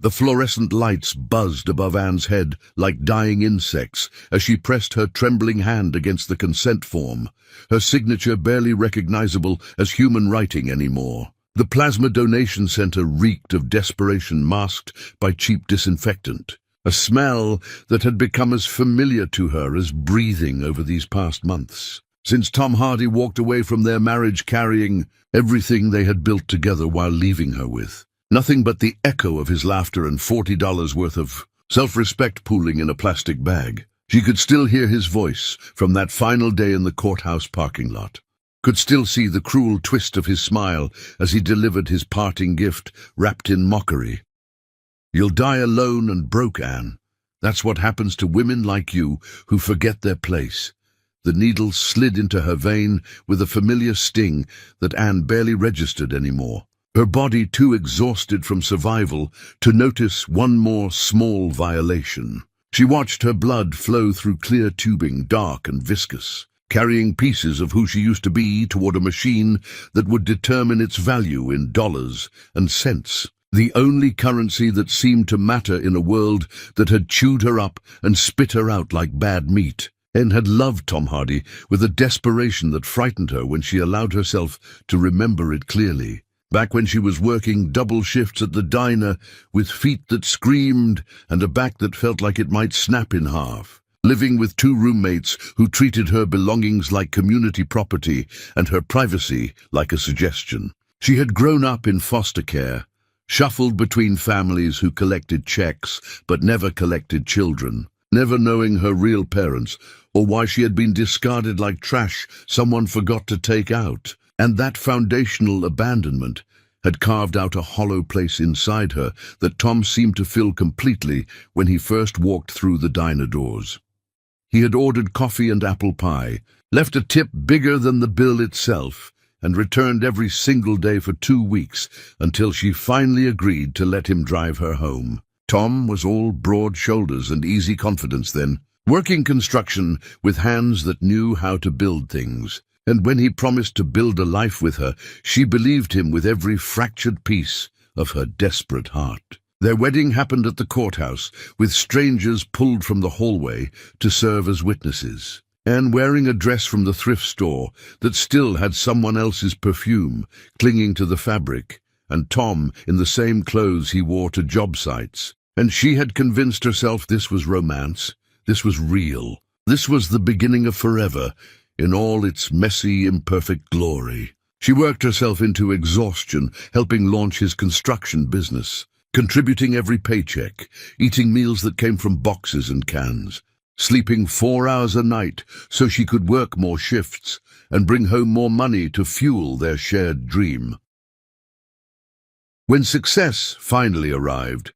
The fluorescent lights buzzed above Anne's head like dying insects as she pressed her trembling hand against the consent form, her signature barely recognizable as human writing anymore. The plasma donation center reeked of desperation masked by cheap disinfectant, a smell that had become as familiar to her as breathing over these past months. Since Tom Hardy walked away from their marriage carrying everything they had built together while leaving her with. Nothing but the echo of his laughter and $40 worth of self-respect pooling in a plastic bag. She could still hear his voice from that final day in the courthouse parking lot. Could still see the cruel twist of his smile as he delivered his parting gift wrapped in mockery. "You'll die alone and broke, Anne. That's what happens to women like you who forget their place." The needle slid into her vein with a familiar sting that Anne barely registered anymore, her body too exhausted from survival to notice one more small violation. She watched her blood flow through clear tubing, dark and viscous, carrying pieces of who she used to be toward a machine that would determine its value in dollars and cents, the only currency that seemed to matter in a world that had chewed her up and spit her out like bad meat. Anne had loved Tom Hardy with a desperation that frightened her when she allowed herself to remember it clearly. Back when she was working double shifts at the diner with feet that screamed and a back that felt like it might snap in half. Living with two roommates who treated her belongings like community property and her privacy like a suggestion. She had grown up in foster care, shuffled between families who collected checks but never collected children, never knowing her real parents or why she had been discarded like trash someone forgot to take out. And that foundational abandonment had carved out a hollow place inside her that Tom seemed to fill completely when he first walked through the diner doors. He had ordered coffee and apple pie, left a tip bigger than the bill itself, and returned every single day for 2 weeks until she finally agreed to let him drive her home. Tom was all broad shoulders and easy confidence then, working construction with hands that knew how to build things. And when he promised to build a life with her, she believed him with every fractured piece of her desperate heart. Their wedding happened at the courthouse, with strangers pulled from the hallway to serve as witnesses. Anne wearing a dress from the thrift store that still had someone else's perfume clinging to the fabric, and Tom in the same clothes he wore to job sites. And she had convinced herself this was romance, this was real, this was the beginning of forever, in all its messy, imperfect glory. She worked herself into exhaustion, helping launch his construction business, contributing every paycheck, eating meals that came from boxes and cans, sleeping 4 hours a night so she could work more shifts and bring home more money to fuel their shared dream. When success finally arrived,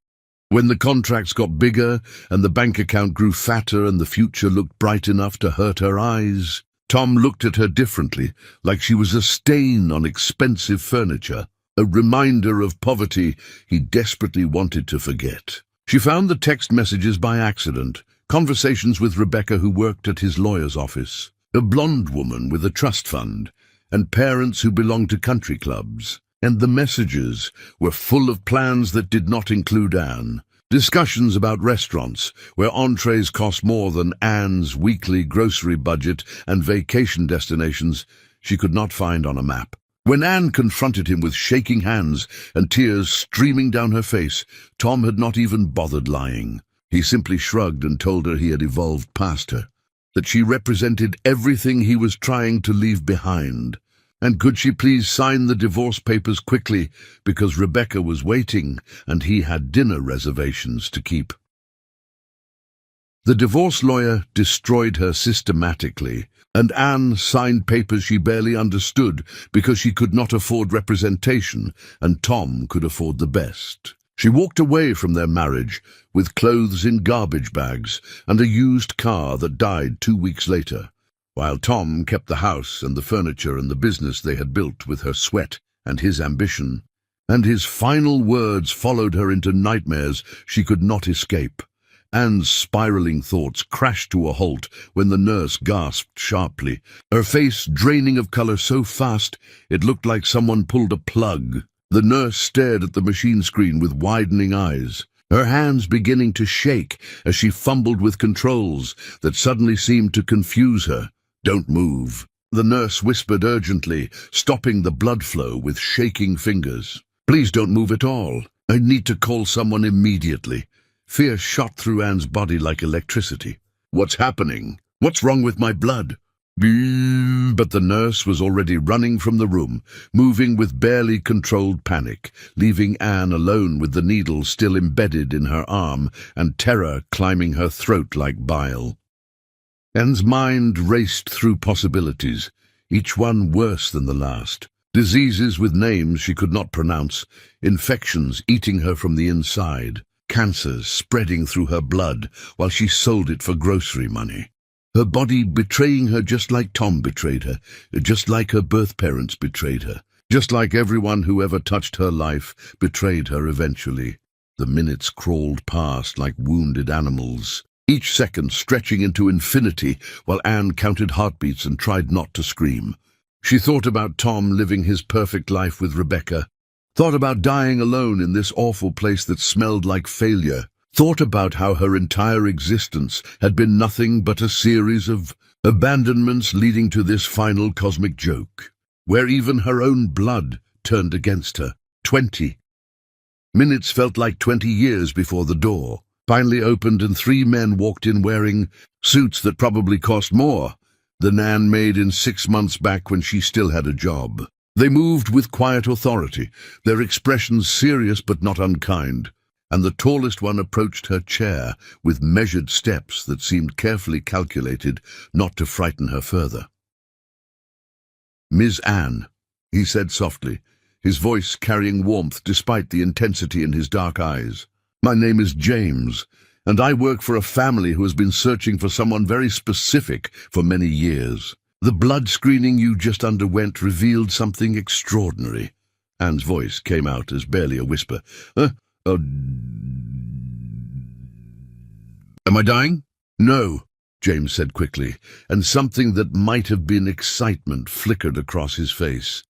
when the contracts got bigger and the bank account grew fatter and the future looked bright enough to hurt her eyes, Tom looked at her differently, like she was a stain on expensive furniture, a reminder of poverty he desperately wanted to forget. She found the text messages by accident, conversations with Rebecca who worked at his lawyer's office, a blonde woman with a trust fund, and parents who belonged to country clubs. And the messages were full of plans that did not include Anne. Discussions about restaurants, where entrees cost more than Anne's weekly grocery budget, and vacation destinations she could not find on a map. When Anne confronted him with shaking hands and tears streaming down her face, Tom had not even bothered lying. He simply shrugged and told her he had evolved past her, that she represented everything he was trying to leave behind. And could she please sign the divorce papers quickly, because Rebecca was waiting and he had dinner reservations to keep. The divorce lawyer destroyed her systematically, and Anne signed papers she barely understood because she could not afford representation, and Tom could afford the best. She walked away from their marriage with clothes in garbage bags and a used car that died 2 weeks later, while Tom kept the house and the furniture and the business they had built with her sweat and his ambition. And his final words followed her into nightmares she could not escape. Anne's spiraling thoughts crashed to a halt when the nurse gasped sharply, her face draining of color so fast it looked like someone pulled a plug. The nurse stared at the machine screen with widening eyes. her hands beginning to shake as she fumbled with controls that suddenly seemed to confuse her. "Don't move," the nurse whispered urgently, stopping the blood flow with shaking fingers. "Please don't move at all. I need to call someone immediately." Fear shot through Anne's body like electricity. "What's happening? What's wrong with my blood?" But the nurse was already running from the room, moving with barely controlled panic, leaving Anne alone with the needle still embedded in her arm and terror climbing her throat like bile. Anne's mind raced through possibilities, each one worse than the last. Diseases with names she could not pronounce, infections eating her from the inside, cancers spreading through her blood while she sold it for grocery money. Her body betraying her just like Tom betrayed her, just like her birth parents betrayed her, just like everyone who ever touched her life betrayed her eventually. The minutes crawled past like wounded animals, each second stretching into infinity while Anne counted heartbeats and tried not to scream. She thought about Tom living his perfect life with Rebecca, thought about dying alone in this awful place that smelled like failure, thought about how her entire existence had been nothing but a series of abandonments leading to this final cosmic joke, where even her own blood turned against her. 20 minutes felt like 20 years before the door finally opened and 3 men walked in wearing suits that probably cost more than Anne made in 6 months back when she still had a job. They moved with quiet authority, their expressions serious but not unkind, and the tallest one approached her chair with measured steps that seemed carefully calculated not to frighten her further. "Miss Anne," he said softly, his voice carrying warmth despite the intensity in his dark eyes. "My name is James, and I work for a family who has been searching for someone very specific for many years. The blood screening you just underwent revealed something extraordinary." Anne's voice came out as barely a whisper. Am I dying?" "No," James said quickly, and something that might have been excitement flickered across his face.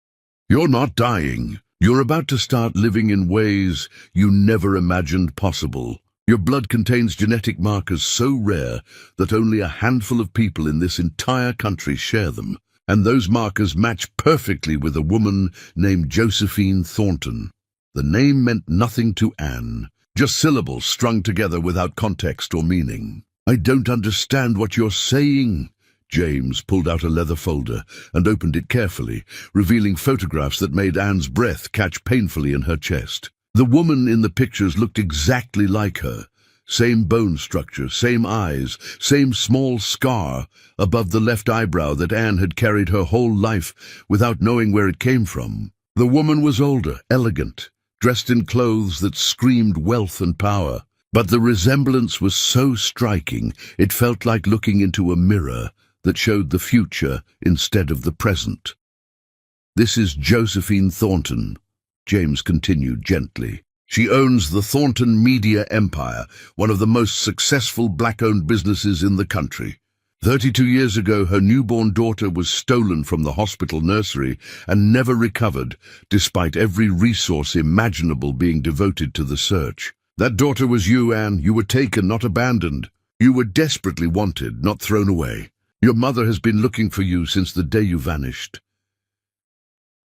"You're not dying. You're about to start living in ways you never imagined possible. Your blood contains genetic markers so rare that only a handful of people in this entire country share them, and those markers match perfectly with a woman named Josephine Thornton." The name meant nothing to Anne, just syllables strung together without context or meaning. "I don't understand what you're saying." James pulled out a leather folder and opened it carefully, revealing photographs that made Anne's breath catch painfully in her chest. The woman in the pictures looked exactly like her. Same bone structure, same eyes, same small scar above the left eyebrow that Anne had carried her whole life without knowing where it came from. The woman was older, elegant, dressed in clothes that screamed wealth and power. But the resemblance was so striking, it felt like looking into a mirror that showed the future instead of the present. "This is Josephine Thornton," James continued gently. "She owns the Thornton Media Empire, one of the most successful black-owned businesses in the country. 32 years ago, her newborn daughter was stolen from the hospital nursery and never recovered, despite every resource imaginable being devoted to the search. That daughter was you, Anne. You were taken, not abandoned. You were desperately wanted, not thrown away. Your mother has been looking for you since the day you vanished."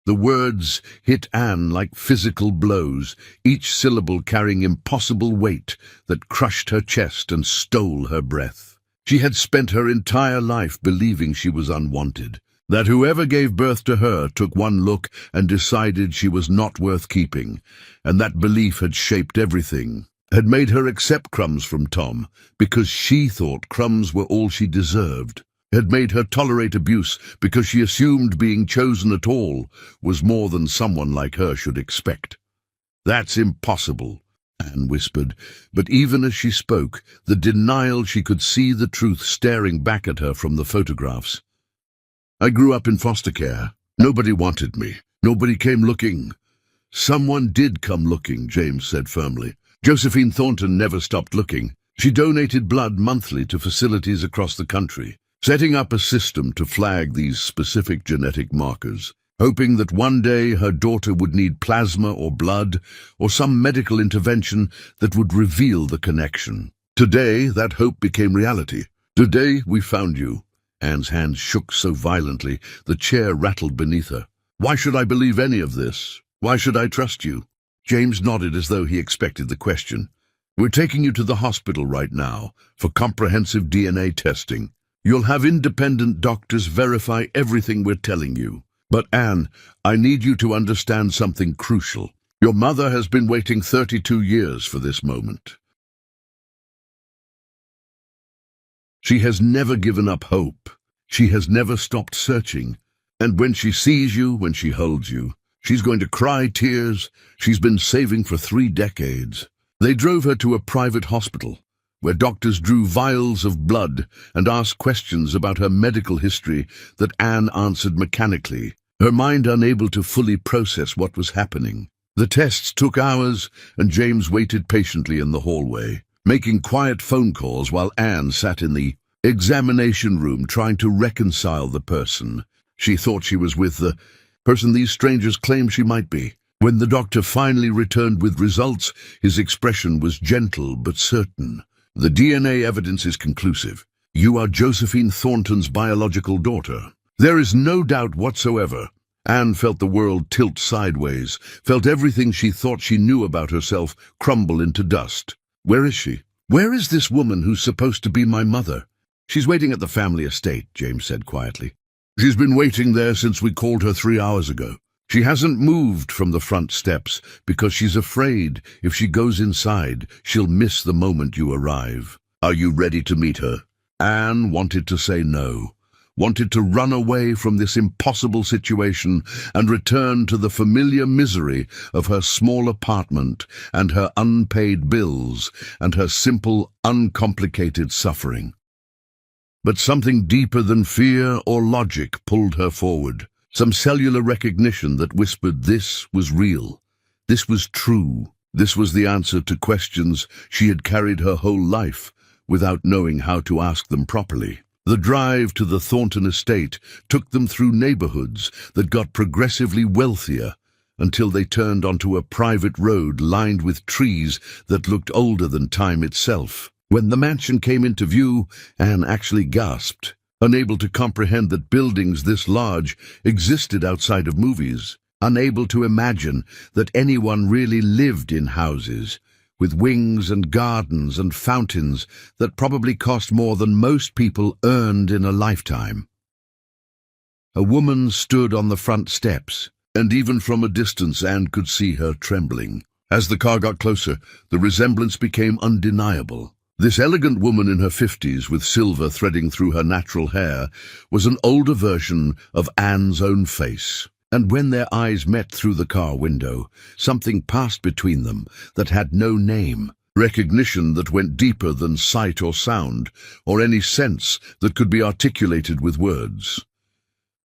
The words hit Anne like physical blows, each syllable carrying impossible weight that crushed her chest and stole her breath. She had spent her entire life believing she was unwanted, that whoever gave birth to her took one look and decided she was not worth keeping, and that belief had shaped everything, had made her accept crumbs from Tom because she thought crumbs were all she deserved, had made her tolerate abuse because she assumed being chosen at all was more than someone like her should expect. "That's impossible," Anne whispered, but even as she spoke, the denial she could see the truth staring back at her from the photographs. "I grew up in foster care. Nobody wanted me. Nobody came looking." "Someone did come looking," James said firmly. "Josephine Thornton never stopped looking. She donated blood monthly to facilities across the country, setting up a system to flag these specific genetic markers. hoping that one day her daughter would need plasma or blood or some medical intervention that would reveal the connection. Today, that hope became reality. Today, we found you. Anne's hands shook so violently, the chair rattled beneath her. Why should I believe any of this? Why should I trust you? James nodded as though he expected the question. We're taking you to the hospital right now for comprehensive DNA testing. You'll have independent doctors verify everything we're telling you. But Anne, I need you to understand something crucial. Your mother has been waiting 32 years for this moment. She has never given up hope. She has never stopped searching. And when she sees you, when she holds you, she's going to cry tears she's been saving for 3 decades. They drove her to a private hospital, where doctors drew vials of blood and asked questions about her medical history that Anne answered mechanically, her mind unable to fully process what was happening. The tests took hours, and James waited patiently in the hallway, making quiet phone calls while Anne sat in the examination room trying to reconcile the person she thought she was with, the person these strangers claimed she might be. When the doctor finally returned with results, his expression was gentle but certain. The DNA evidence is conclusive. You are Josephine Thornton's biological daughter. There is no doubt whatsoever. Anne felt the world tilt sideways, felt everything she thought she knew about herself crumble into dust. Where is she? Where is this woman who's supposed to be my mother? She's waiting at the family estate, James said quietly. She's been waiting there since we called her 3 hours ago. She hasn't moved from the front steps because she's afraid if she goes inside, she'll miss the moment you arrive. Are you ready to meet her? Anne wanted to say no, wanted to run away from this impossible situation and return to the familiar misery of her small apartment and her unpaid bills and her simple, uncomplicated suffering. But something deeper than fear or logic pulled her forward. Some cellular recognition that whispered this was real, this was true, this was the answer to questions she had carried her whole life without knowing how to ask them properly. The drive to the Thornton estate took them through neighborhoods that got progressively wealthier until they turned onto a private road lined with trees that looked older than time itself. When the mansion came into view, Anne actually gasped, unable to comprehend that buildings this large existed outside of movies, unable to imagine that anyone really lived in houses, with wings and gardens and fountains that probably cost more than most people earned in a lifetime. A woman stood on the front steps, and even from a distance Anne could see her trembling. As the car got closer, the resemblance became undeniable. This elegant woman in her 50s with silver threading through her natural hair was an older version of Anne's own face. And when their eyes met through the car window, something passed between them that had no name, recognition that went deeper than sight or sound, or any sense that could be articulated with words.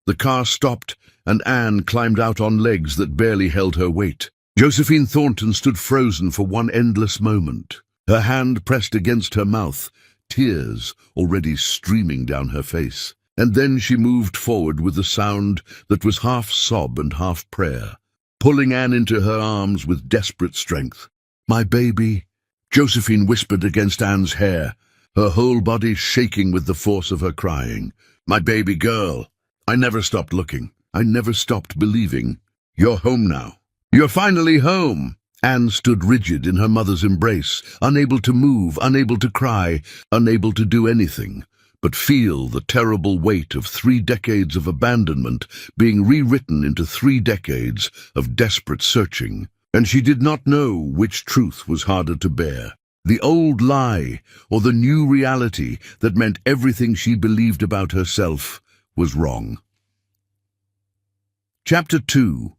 The car stopped, and Anne climbed out on legs that barely held her weight. Josephine Thornton stood frozen for one endless moment, her hand pressed against her mouth, tears already streaming down her face. And then she moved forward with a sound that was half sob and half prayer, pulling Anne into her arms with desperate strength. "My baby," Josephine whispered against Anne's hair, her whole body shaking with the force of her crying. "My baby girl. I never stopped looking. I never stopped believing. You're home now. You're finally home." Anne stood rigid in her mother's embrace, unable to move, unable to cry, unable to do anything but feel the terrible weight of 3 decades of abandonment being rewritten into 3 decades of desperate searching. And she did not know which truth was harder to bear, the old lie or the new reality that meant everything she believed about herself was wrong. Chapter 2.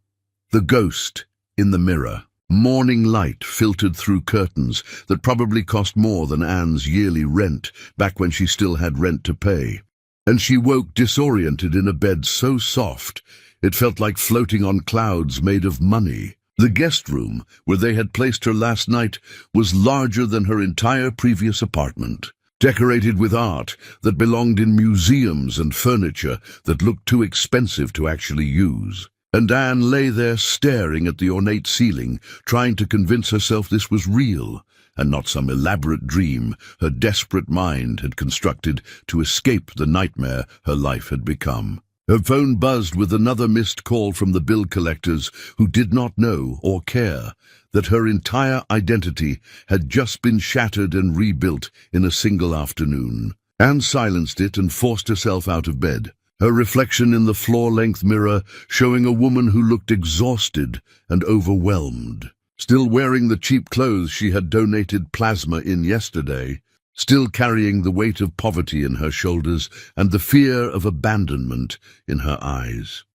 The Ghost in the Mirror. Morning light filtered through curtains that probably cost more than Anne's yearly rent back when she still had rent to pay. And she woke disoriented in a bed so soft it felt like floating on clouds made of money. The guest room, where they had placed her last night, was larger than her entire previous apartment, decorated with art that belonged in museums and furniture that looked too expensive to actually use. And Anne lay there staring at the ornate ceiling, trying to convince herself this was real, and not some elaborate dream her desperate mind had constructed to escape the nightmare her life had become. Her phone buzzed with another missed call from the bill collectors, who did not know or care that her entire identity had just been shattered and rebuilt in a single afternoon. Anne silenced it and forced herself out of bed, her reflection in the floor-length mirror showing a woman who looked exhausted and overwhelmed. Still wearing the cheap clothes she had donated plasma in yesterday, still carrying the weight of poverty in her shoulders and the fear of abandonment in her eyes.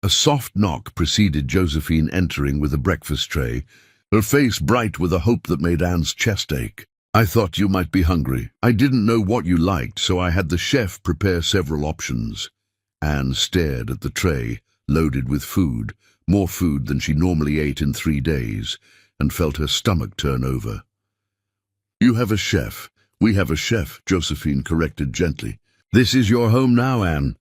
A soft knock preceded Josephine entering with a breakfast tray, her face bright with a hope that made Anne's chest ache. "I thought you might be hungry. I didn't know what you liked, so I had the chef prepare several options." Anne stared at the tray, loaded with food, more food than she normally ate in 3 days, and felt her stomach turn over. "You have a chef. We have a chef," Josephine corrected gently. "This is your home now, Anne.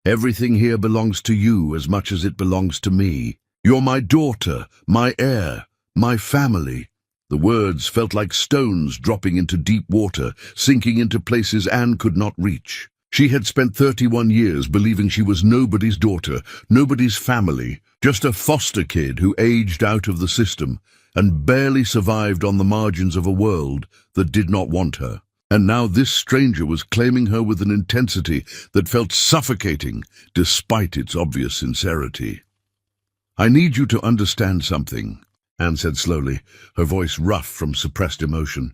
Everything here belongs to you as much as it belongs to me. You're my daughter, my heir, my family." The words felt like stones dropping into deep water, sinking into places Anne could not reach. She had spent 31 years believing she was nobody's daughter, nobody's family, just a foster kid who aged out of the system and barely survived on the margins of a world that did not want her. And now this stranger was claiming her with an intensity that felt suffocating, despite its obvious sincerity. "I need you to understand something," Anne said slowly, her voice rough from suppressed emotion.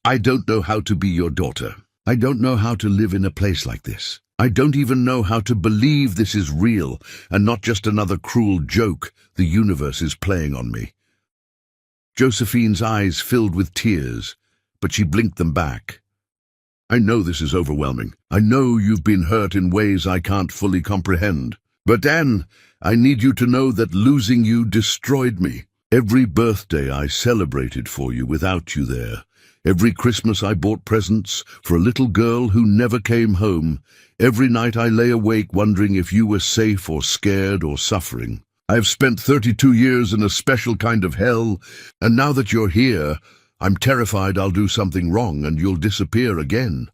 "I don't know how to be your daughter. I don't know how to live in a place like this. I don't even know how to believe this is real and not just another cruel joke the universe is playing on me." Josephine's eyes filled with tears, but she blinked them back. "I know this is overwhelming. I know you've been hurt in ways I can't fully comprehend. But Anne, I need you to know that losing you destroyed me. Every birthday I celebrated for you without you there. Every Christmas I bought presents for a little girl who never came home. Every night I lay awake wondering if you were safe or scared or suffering. I've spent 32 years in a special kind of hell, and now that you're here, I'm terrified I'll do something wrong and you'll disappear again."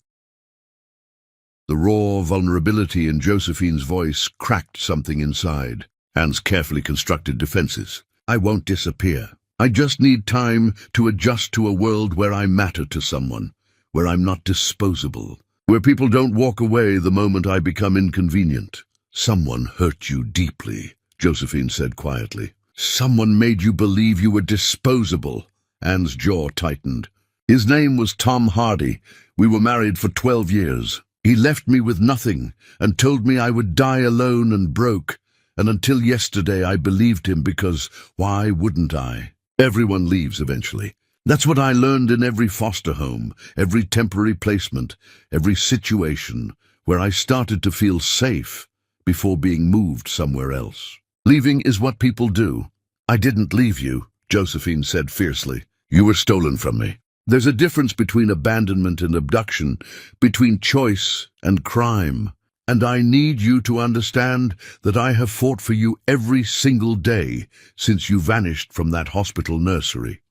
The raw vulnerability in Josephine's voice cracked something inside Anne's carefully constructed defenses. "I won't disappear. I just need time to adjust to a world where I matter to someone, where I'm not disposable, where people don't walk away the moment I become inconvenient." "Someone hurt you deeply," Josephine said quietly. "Someone made you believe you were disposable." Anne's jaw tightened. "His name was Tom Hardy. We were married for 12 years. He left me with nothing and told me I would die alone and broke. And until yesterday I believed him because why wouldn't I? Everyone leaves eventually. That's what I learned in every foster home, every temporary placement, every situation where I started to feel safe before being moved somewhere else. Leaving is what people do. I didn't leave you," Josephine said fiercely. "You were stolen from me. There's a difference between abandonment and abduction, between choice and crime. And I need you to understand that I have fought for you every single day since you vanished from that hospital nursery."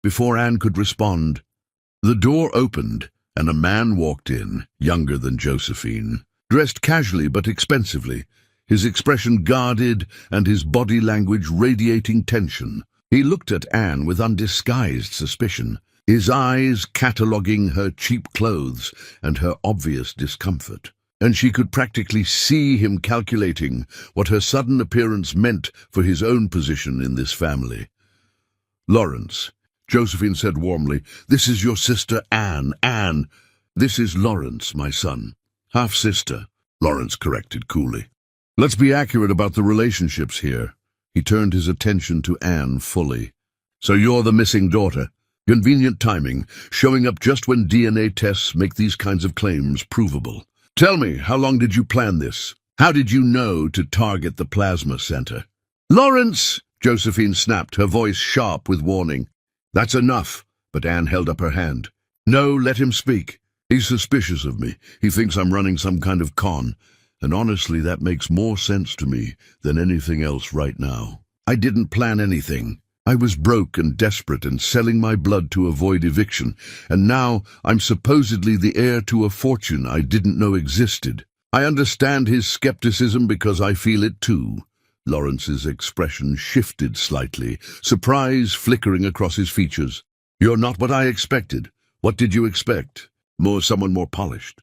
Before Anne could respond, the door opened and a man walked in, younger than Josephine, dressed casually but expensively, his expression guarded and his body language radiating tension. He looked at Anne with undisguised suspicion, his eyes cataloguing her cheap clothes and her obvious discomfort. And she could practically see him calculating what her sudden appearance meant for his own position in this family. "Lawrence," Josephine said warmly, "this is your sister Anne. Anne, this is Lawrence, my son. Half-sister," Lawrence corrected coolly. "Let's be accurate about the relationships here." He turned his attention to Anne fully. "So you're the missing daughter. Convenient timing, showing up just when DNA tests make these kinds of claims provable. Tell me, how long did you plan this? How did you know to target the plasma center?" "Lawrence!" Josephine snapped, her voice sharp with warning. "That's enough," but Anne held up her hand. "No, let him speak. He's suspicious of me. He thinks I'm running some kind of con. And honestly, that makes more sense to me than anything else right now. I didn't plan anything. I was broke and desperate and selling my blood to avoid eviction, and now I'm supposedly the heir to a fortune I didn't know existed. I understand his skepticism because I feel it too. Lawrence's expression shifted slightly, surprise flickering across his features. You're not what I expected. What did you expect? Someone more polished.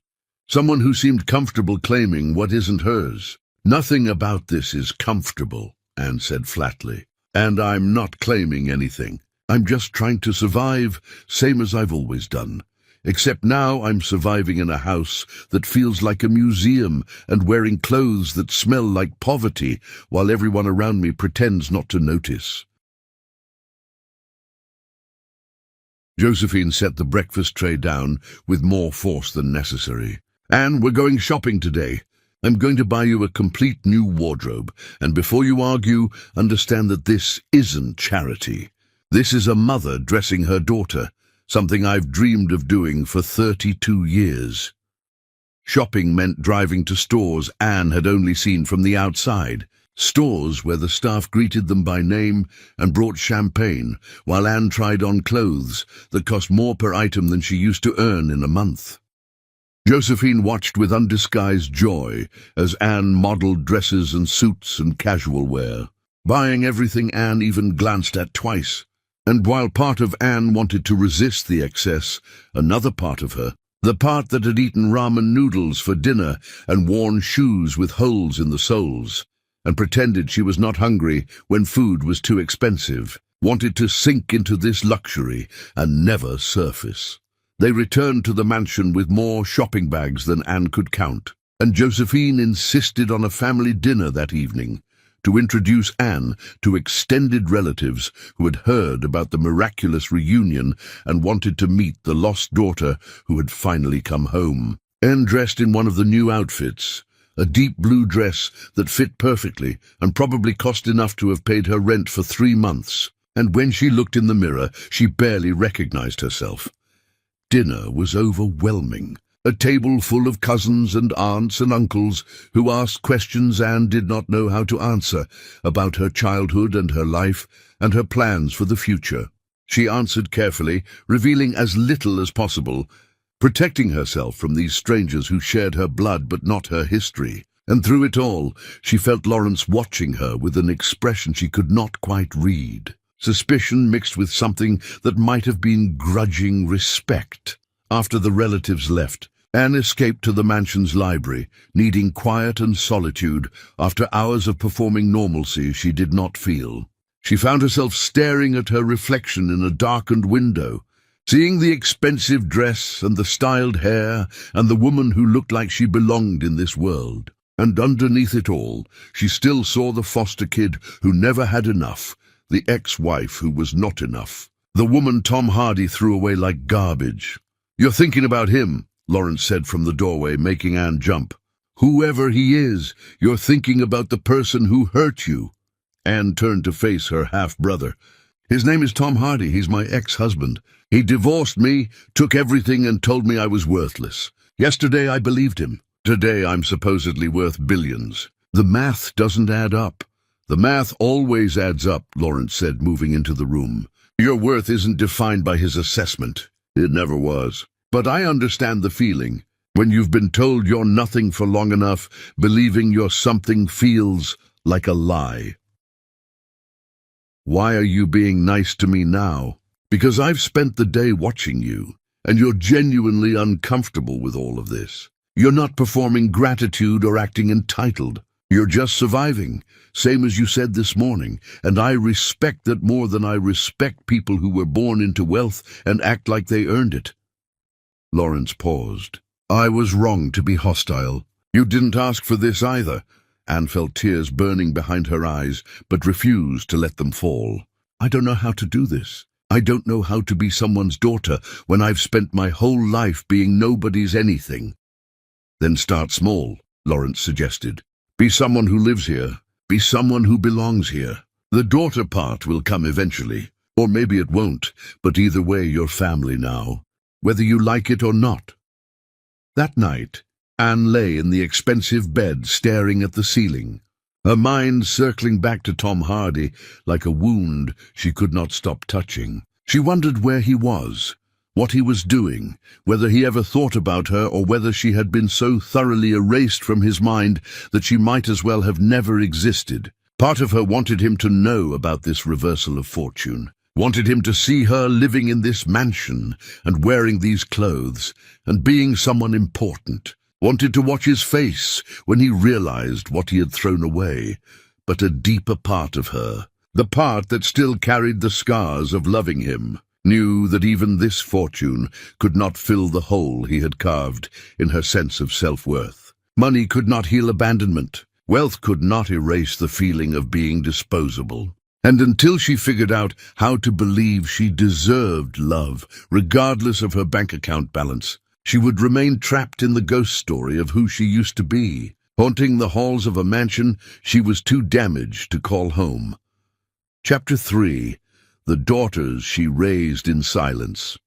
Someone who seemed comfortable claiming what isn't hers. Nothing about this is comfortable, Anne said flatly. And I'm not claiming anything. I'm just trying to survive, same as I've always done. Except now I'm surviving in a house that feels like a museum and wearing clothes that smell like poverty while everyone around me pretends not to notice. Josephine set the breakfast tray down with more force than necessary. Anne, we're going shopping today. I'm going to buy you a complete new wardrobe, and before you argue, understand that this isn't charity. This is a mother dressing her daughter, something I've dreamed of doing for 32 years. Shopping meant driving to stores Anne had only seen from the outside, stores where the staff greeted them by name and brought champagne, while Anne tried on clothes that cost more per item than she used to earn in a month. Josephine watched with undisguised joy as Anne modeled dresses and suits and casual wear, buying everything Anne even glanced at twice. And while part of Anne wanted to resist the excess, another part of her, the part that had eaten ramen noodles for dinner and worn shoes with holes in the soles, and pretended she was not hungry when food was too expensive, wanted to sink into this luxury and never surface. They returned to the mansion with more shopping bags than Anne could count, and Josephine insisted on a family dinner that evening to introduce Anne to extended relatives who had heard about the miraculous reunion and wanted to meet the lost daughter who had finally come home. Anne dressed in one of the new outfits, a deep blue dress that fit perfectly and probably cost enough to have paid her rent for 3 months. And when she looked in the mirror, she barely recognized herself. Dinner was overwhelming. A table full of cousins and aunts and uncles who asked questions Anne did not know how to answer about her childhood and her life and her plans for the future. She answered carefully, revealing as little as possible, protecting herself from these strangers who shared her blood but not her history. And through it all, she felt Lawrence watching her with an expression she could not quite read. Suspicion mixed with something that might have been grudging respect. After the relatives left, Anne escaped to the mansion's library, needing quiet and solitude after hours of performing normalcy she did not feel. She found herself staring at her reflection in a darkened window, seeing the expensive dress and the styled hair and the woman who looked like she belonged in this world. And underneath it all, she still saw the foster kid who never had enough, the ex-wife who was not enough, the woman Tom Hardy threw away like garbage. "You're thinking about him," Lawrence said from the doorway, making Anne jump. "Whoever he is, you're thinking about the person who hurt you." Anne turned to face her half-brother. "His name is Tom Hardy. He's my ex-husband. He divorced me, took everything and told me I was worthless. Yesterday I believed him. Today I'm supposedly worth billions. The math doesn't add up." "The math always adds up," Lawrence said, moving into the room. "Your worth isn't defined by his assessment. It never was. But I understand the feeling. When you've been told you're nothing for long enough, believing you're something feels like a lie." "Why are you being nice to me now?" "Because I've spent the day watching you, and you're genuinely uncomfortable with all of this. You're not performing gratitude or acting entitled. You're just surviving, same as you said this morning, and I respect that more than I respect people who were born into wealth and act like they earned it." Lawrence paused. "I was wrong to be hostile. You didn't ask for this either." Anne felt tears burning behind her eyes, but refused to let them fall. "I don't know how to do this. I don't know how to be someone's daughter when I've spent my whole life being nobody's anything." "Then start small," Lawrence suggested. "Be someone who lives here. Be someone who belongs here. The daughter part will come eventually, or maybe it won't, but either way you're family now, whether you like it or not." That night, Anne lay in the expensive bed staring at the ceiling, her mind circling back to Tom Hardy like a wound she could not stop touching. She wondered where he was, what he was doing, whether he ever thought about her or whether she had been so thoroughly erased from his mind that she might as well have never existed. Part of her wanted him to know about this reversal of fortune, wanted him to see her living in this mansion and wearing these clothes and being someone important, wanted to watch his face when he realized what he had thrown away. But a deeper part of her, the part that still carried the scars of loving him, knew that even this fortune could not fill the hole he had carved in her sense of self-worth. Money could not heal abandonment. Wealth could not erase the feeling of being disposable. And until she figured out how to believe she deserved love, regardless of her bank account balance, she would remain trapped in the ghost story of who she used to be, haunting the halls of a mansion she was too damaged to call home. Chapter 3. The Daughters She Raised in Silence.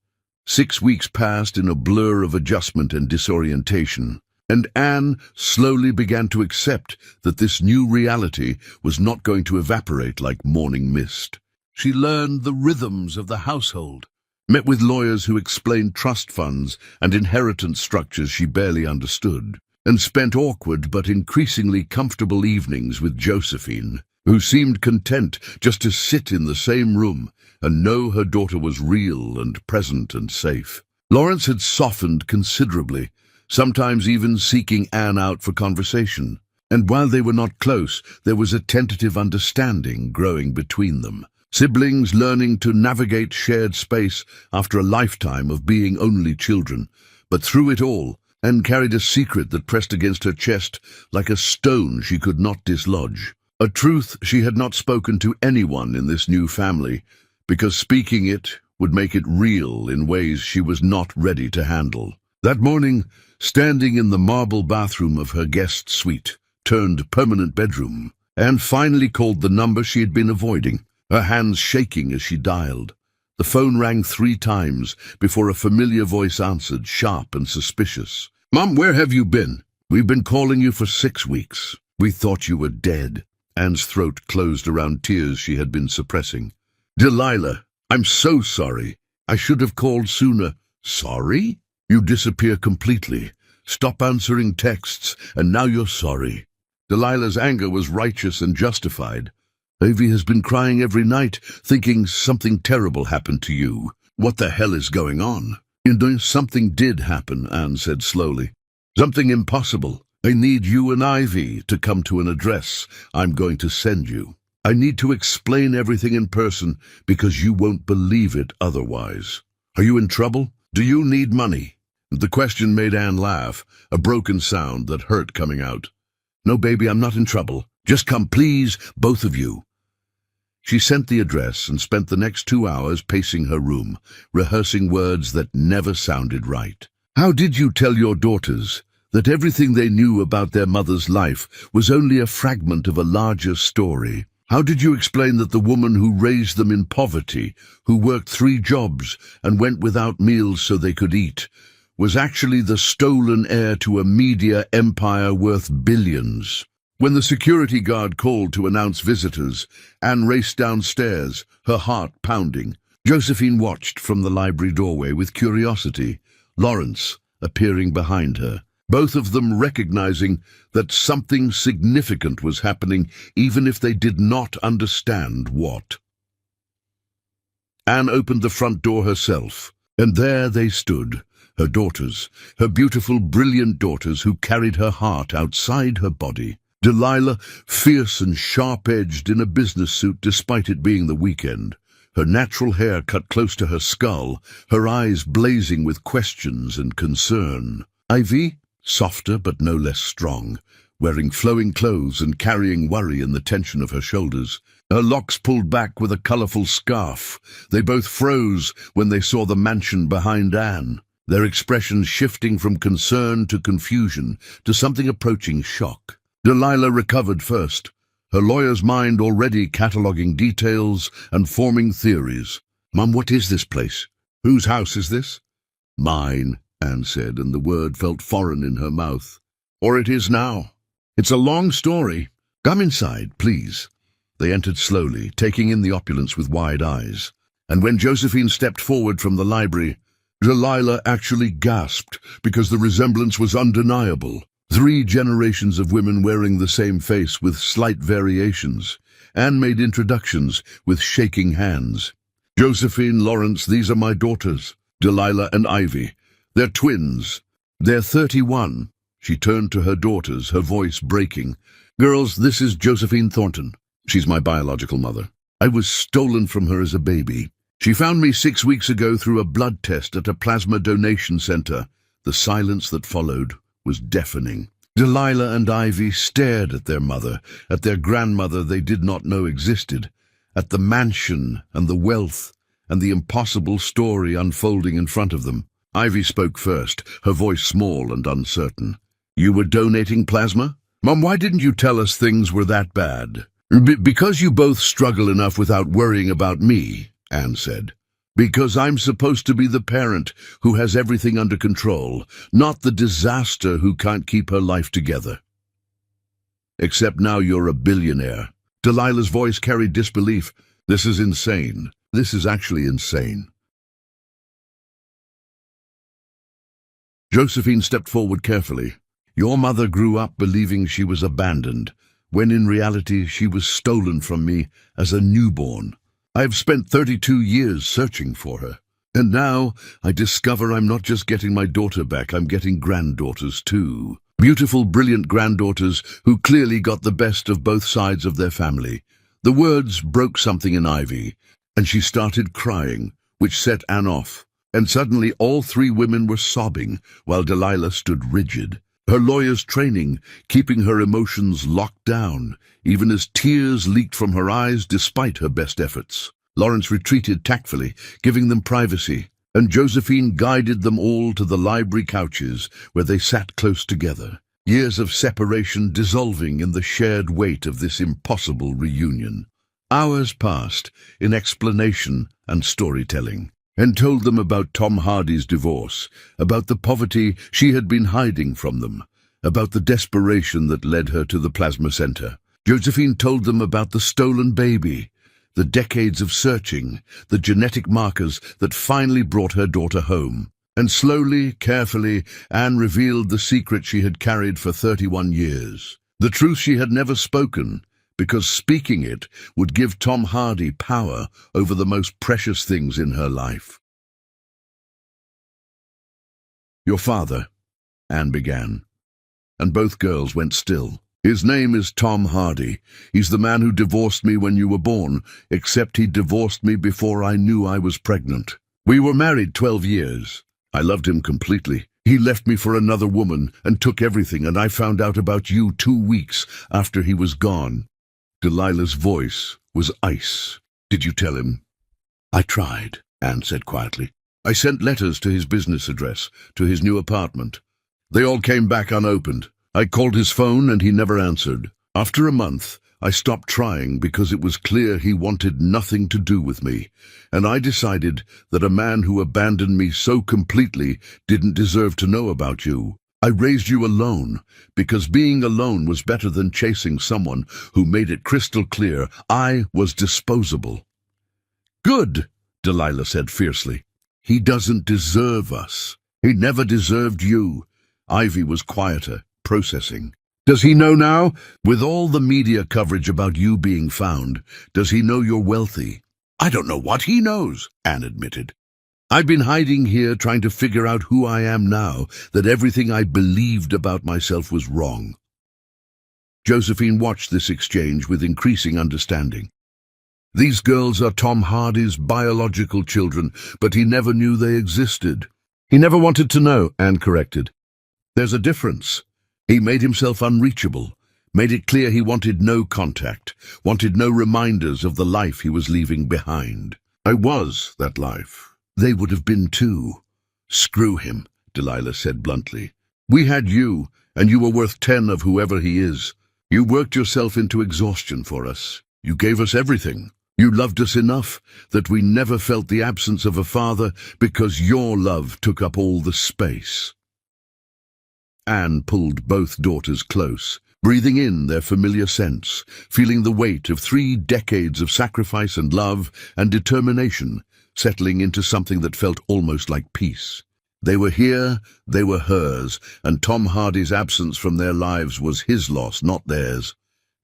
6 weeks passed in a blur of adjustment and disorientation, and Anne slowly began to accept that this new reality was not going to evaporate like morning mist. She learned the rhythms of the household, met with lawyers who explained trust funds and inheritance structures she barely understood, and spent awkward but increasingly comfortable evenings with Josephine, who seemed content just to sit in the same room and know her daughter was real and present and safe. Lawrence had softened considerably, sometimes even seeking Anne out for conversation, and while they were not close, there was a tentative understanding growing between them. Siblings learning to navigate shared space after a lifetime of being only children. But through it all, Anne carried a secret that pressed against her chest like a stone she could not dislodge. A truth she had not spoken to anyone in this new family, because speaking it would make it real in ways she was not ready to handle. That morning, standing in the marble bathroom of her guest suite, turned permanent bedroom, Anne finally called the number she had been avoiding, her hands shaking as she dialed. The phone rang 3 times before a familiar voice answered, sharp and suspicious. "Mom, where have you been? We've been calling you for 6 weeks. We thought you were dead." Anne's throat closed around tears she had been suppressing. "Delilah, I'm so sorry. I should have called sooner." "Sorry? You disappear completely. Stop answering texts, and now you're sorry." Delilah's anger was righteous and justified. "Ivy has been crying every night, thinking something terrible happened to you. What the hell is going on?" "You know, something did happen," Anne said slowly. "Something impossible. I need you and Ivy to come to an address I'm going to send you. I need to explain everything in person because you won't believe it otherwise. Are you in trouble? Do you need money?" The question made Anne laugh, a broken sound that hurt coming out. "No, baby, I'm not in trouble. Just come, please, both of you." She sent the address and spent the next 2 hours pacing her room, rehearsing words that never sounded right. "How did you tell your daughters that everything they knew about their mother's life was only a fragment of a larger story? How did you explain that the woman who raised them in poverty, who worked 3 jobs and went without meals so they could eat, was actually the stolen heir to a media empire worth billions?" When the security guard called to announce visitors, Anne raced downstairs, her heart pounding. Josephine watched from the library doorway with curiosity, Lawrence appearing behind her, both of them recognizing that something significant was happening, even if they did not understand what. Anne opened the front door herself, and there they stood, her daughters, her beautiful, brilliant daughters who carried her heart outside her body. Delilah, fierce and sharp-edged in a business suit despite it being the weekend, her natural hair cut close to her skull, her eyes blazing with questions and concern. Ivy, softer but no less strong, wearing flowing clothes and carrying worry in the tension of her shoulders, her locks pulled back with a colorful scarf. They both froze when they saw the mansion behind Anne, their expressions shifting from concern to confusion to something approaching shock. Delilah recovered first, her lawyer's mind already cataloguing details and forming theories. "Mum, what is this place? Whose house is this?" "Mine," Anne said, and the word felt foreign in her mouth. or it is now. It's a long story. Come inside, please." They entered slowly, taking in the opulence with wide eyes. And when Josephine stepped forward from the library, Delilah actually gasped because the resemblance was undeniable. 3 generations of women wearing the same face with slight variations. Anne made introductions with shaking hands. "Josephine, Lawrence, these are my daughters, Delilah and Ivy. They're twins. They're 31. She turned to her daughters, her voice breaking. "Girls, this is Josephine Thornton. She's my biological mother. I was stolen from her as a baby. She found me 6 weeks ago through a blood test at a plasma donation center." The silence that followed was deafening. Delilah and Ivy stared at their mother, at their grandmother they did not know existed, at the mansion and the wealth and the impossible story unfolding in front of them. Ivy spoke first, her voice small and uncertain. "You were donating plasma? Mom, why didn't you tell us things were that bad?" Because you both struggle enough without worrying about me," Anne said. "Because I'm supposed to be the parent who has everything under control, not the disaster who can't keep her life together. Except now you're a billionaire." Delilah's voice carried disbelief. "This is insane. This is actually insane." Josephine stepped forward carefully. "Your mother grew up believing she was abandoned, when in reality she was stolen from me as a newborn. I have spent 32 years searching for her. And now I discover I'm not just getting my daughter back, I'm getting granddaughters too. Beautiful, brilliant granddaughters who clearly got the best of both sides of their family." The words broke something in Ivy, and she started crying, which set Anne off. And suddenly all 3 women were sobbing, while Delilah stood rigid. Her lawyer's training, keeping her emotions locked down, even as tears leaked from her eyes despite her best efforts. Lawrence retreated tactfully, giving them privacy, and Josephine guided them all to the library couches where they sat close together, years of separation dissolving in the shared weight of this impossible reunion. Hours passed in explanation and storytelling, and told them about Tom Hardy's divorce, about the poverty she had been hiding from them, about the desperation that led her to the plasma center. Josephine told them about the stolen baby, the decades of searching, the genetic markers that finally brought her daughter home. And slowly, carefully, Anne revealed the secret she had carried for 31 years. The truth she had never spoken, because speaking it would give Tom Hardy power over the most precious things in her life. "Your father," Anne began, and both girls went still. "His name is Tom Hardy. He's the man who divorced me when you were born, except he divorced me before I knew I was pregnant. We were married 12 years. I loved him completely. He left me for another woman and took everything, and I found out about you 2 weeks after he was gone." Delilah's voice was ice. "Did you tell him?" "I tried," Anne said quietly. "I sent letters to his business address, to his new apartment. They all came back unopened. I called his phone and he never answered. After a month, I stopped trying because it was clear he wanted nothing to do with me, and I decided that a man who abandoned me so completely didn't deserve to know about you. I raised you alone, because being alone was better than chasing someone who made it crystal clear I was disposable." "Good," Delilah said fiercely. "He doesn't deserve us. He never deserved you." Ivy was quieter, processing. "Does he know now? With all the media coverage about you being found, does he know you're wealthy?" "I don't know what he knows," Anne admitted. "I've been hiding here trying to figure out who I am now that everything I believed about myself was wrong." Josephine watched this exchange with increasing understanding. "These girls are Tom Hardy's biological children, but he never knew they existed." "He never wanted to know," Anne corrected. "There's a difference. He made himself unreachable, made it clear he wanted no contact, wanted no reminders of the life he was leaving behind. I was that life. They would have been too." "Screw him," Delilah said bluntly. "We had you, and you were worth 10 of whoever he is. You worked yourself into exhaustion for us. You gave us everything. You loved us enough that we never felt the absence of a father because your love took up all the space." Anne pulled both daughters close, breathing in their familiar scents, feeling the weight of 3 decades of sacrifice and love and determination settling into something that felt almost like peace. They were here, they were hers, and Tom Hardy's absence from their lives was his loss, not theirs.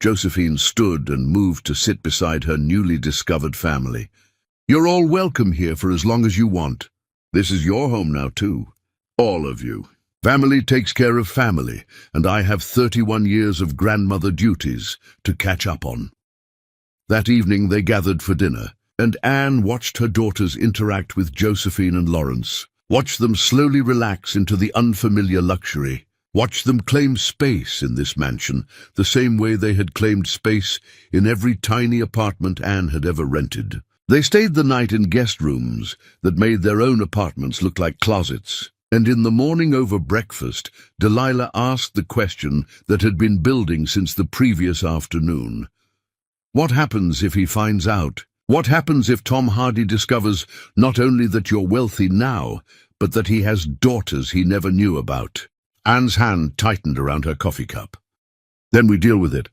Josephine stood and moved to sit beside her newly discovered family. "You're all welcome here for as long as you want. This is your home now, too. All of you. Family takes care of family, and I have 31 years of grandmother duties to catch up on." That evening they gathered for dinner, and Anne watched her daughters interact with Josephine and Lawrence, watched them slowly relax into the unfamiliar luxury, watched them claim space in this mansion, the same way they had claimed space in every tiny apartment Anne had ever rented. They stayed the night in guest rooms that made their own apartments look like closets. And in the morning over breakfast, Delilah asked the question that had been building since the previous afternoon. What happens if he finds out? What happens if Tom Hardy discovers not only that you're wealthy now, but that he has daughters he never knew about? Anne's hand tightened around her coffee cup. Then we deal with it.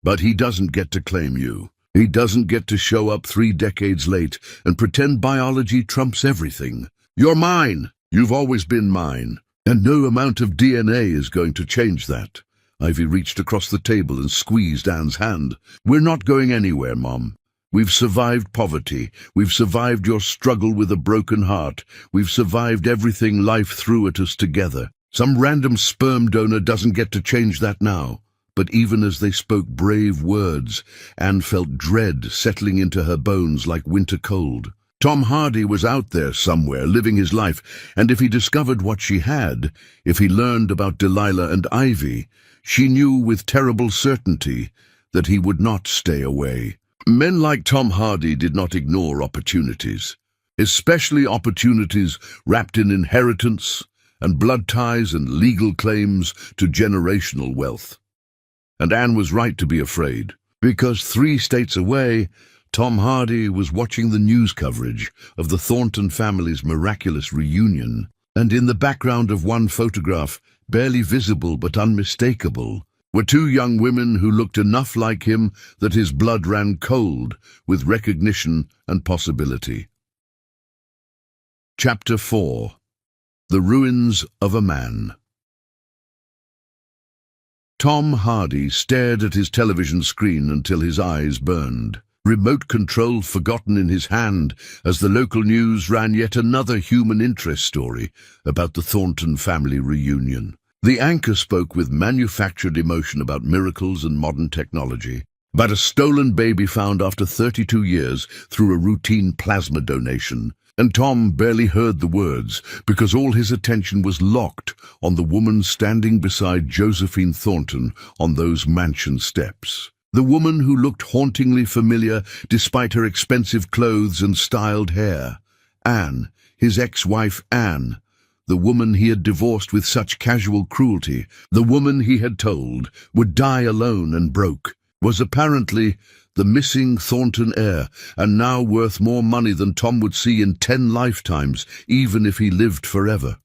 But he doesn't get to claim you. He doesn't get to show up 3 decades late and pretend biology trumps everything. You're mine. You've always been mine. And no amount of DNA is going to change that. Ivy reached across the table and squeezed Anne's hand. We're not going anywhere, Mom. We've survived poverty. We've survived your struggle with a broken heart. We've survived everything life threw at us together. Some random sperm donor doesn't get to change that now. But even as they spoke brave words, Anne felt dread settling into her bones like winter cold. Tom Hardy was out there somewhere, living his life, and if he discovered what she had, if he learned about Delilah and Ivy, she knew with terrible certainty that he would not stay away. Men like Tom Hardy did not ignore opportunities, especially opportunities wrapped in inheritance and blood ties and legal claims to generational wealth. And Anne was right to be afraid, because 3 states away, Tom Hardy was watching the news coverage of the Thornton family's miraculous reunion, and in the background of one photograph, barely visible but unmistakable, were 2 young women who looked enough like him that his blood ran cold with recognition and possibility. Chapter 4. The Ruins of a Man. Tom Hardy stared at his television screen until his eyes burned. Remote control forgotten in his hand as the local news ran yet another human interest story about the Thornton family reunion. The anchor spoke with manufactured emotion about miracles and modern technology, about a stolen baby found after 32 years through a routine plasma donation. And Tom barely heard the words because all his attention was locked on the woman standing beside Josephine Thornton on those mansion steps. The woman who looked hauntingly familiar despite her expensive clothes and styled hair. Anne, his ex-wife Anne, the woman he had divorced with such casual cruelty, the woman he had told would die alone and broke, was apparently the missing Thornton heir, and now worth more money than Tom would see in 10 lifetimes, even if he lived forever.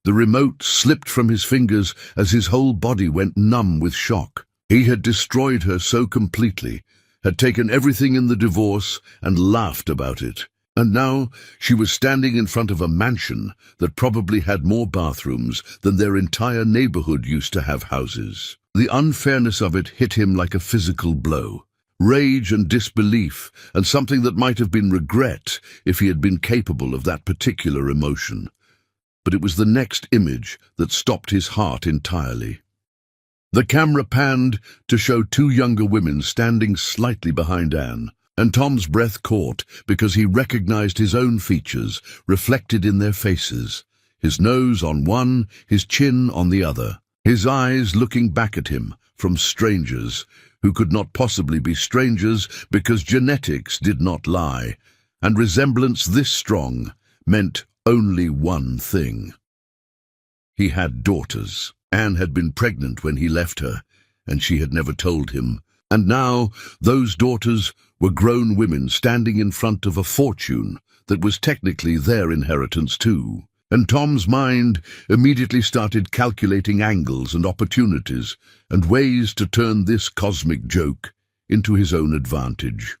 The remote slipped from his fingers as his whole body went numb with shock. He had destroyed her so completely, had taken everything in the divorce and laughed about it. And now she was standing in front of a mansion that probably had more bathrooms than their entire neighborhood used to have houses. The unfairness of it hit him like a physical blow. Rage and disbelief, and something that might have been regret if he had been capable of that particular emotion. But it was the next image that stopped his heart entirely. The camera panned to show 2 younger women standing slightly behind Anne, and Tom's breath caught because he recognized his own features reflected in their faces, his nose on one, his chin on the other, his eyes looking back at him from strangers who could not possibly be strangers because genetics did not lie, and resemblance this strong meant only one thing. He had daughters. Anne had been pregnant when he left her, and she had never told him. And now those daughters were grown women standing in front of a fortune that was technically their inheritance too. And Tom's mind immediately started calculating angles and opportunities and ways to turn this cosmic joke into his own advantage.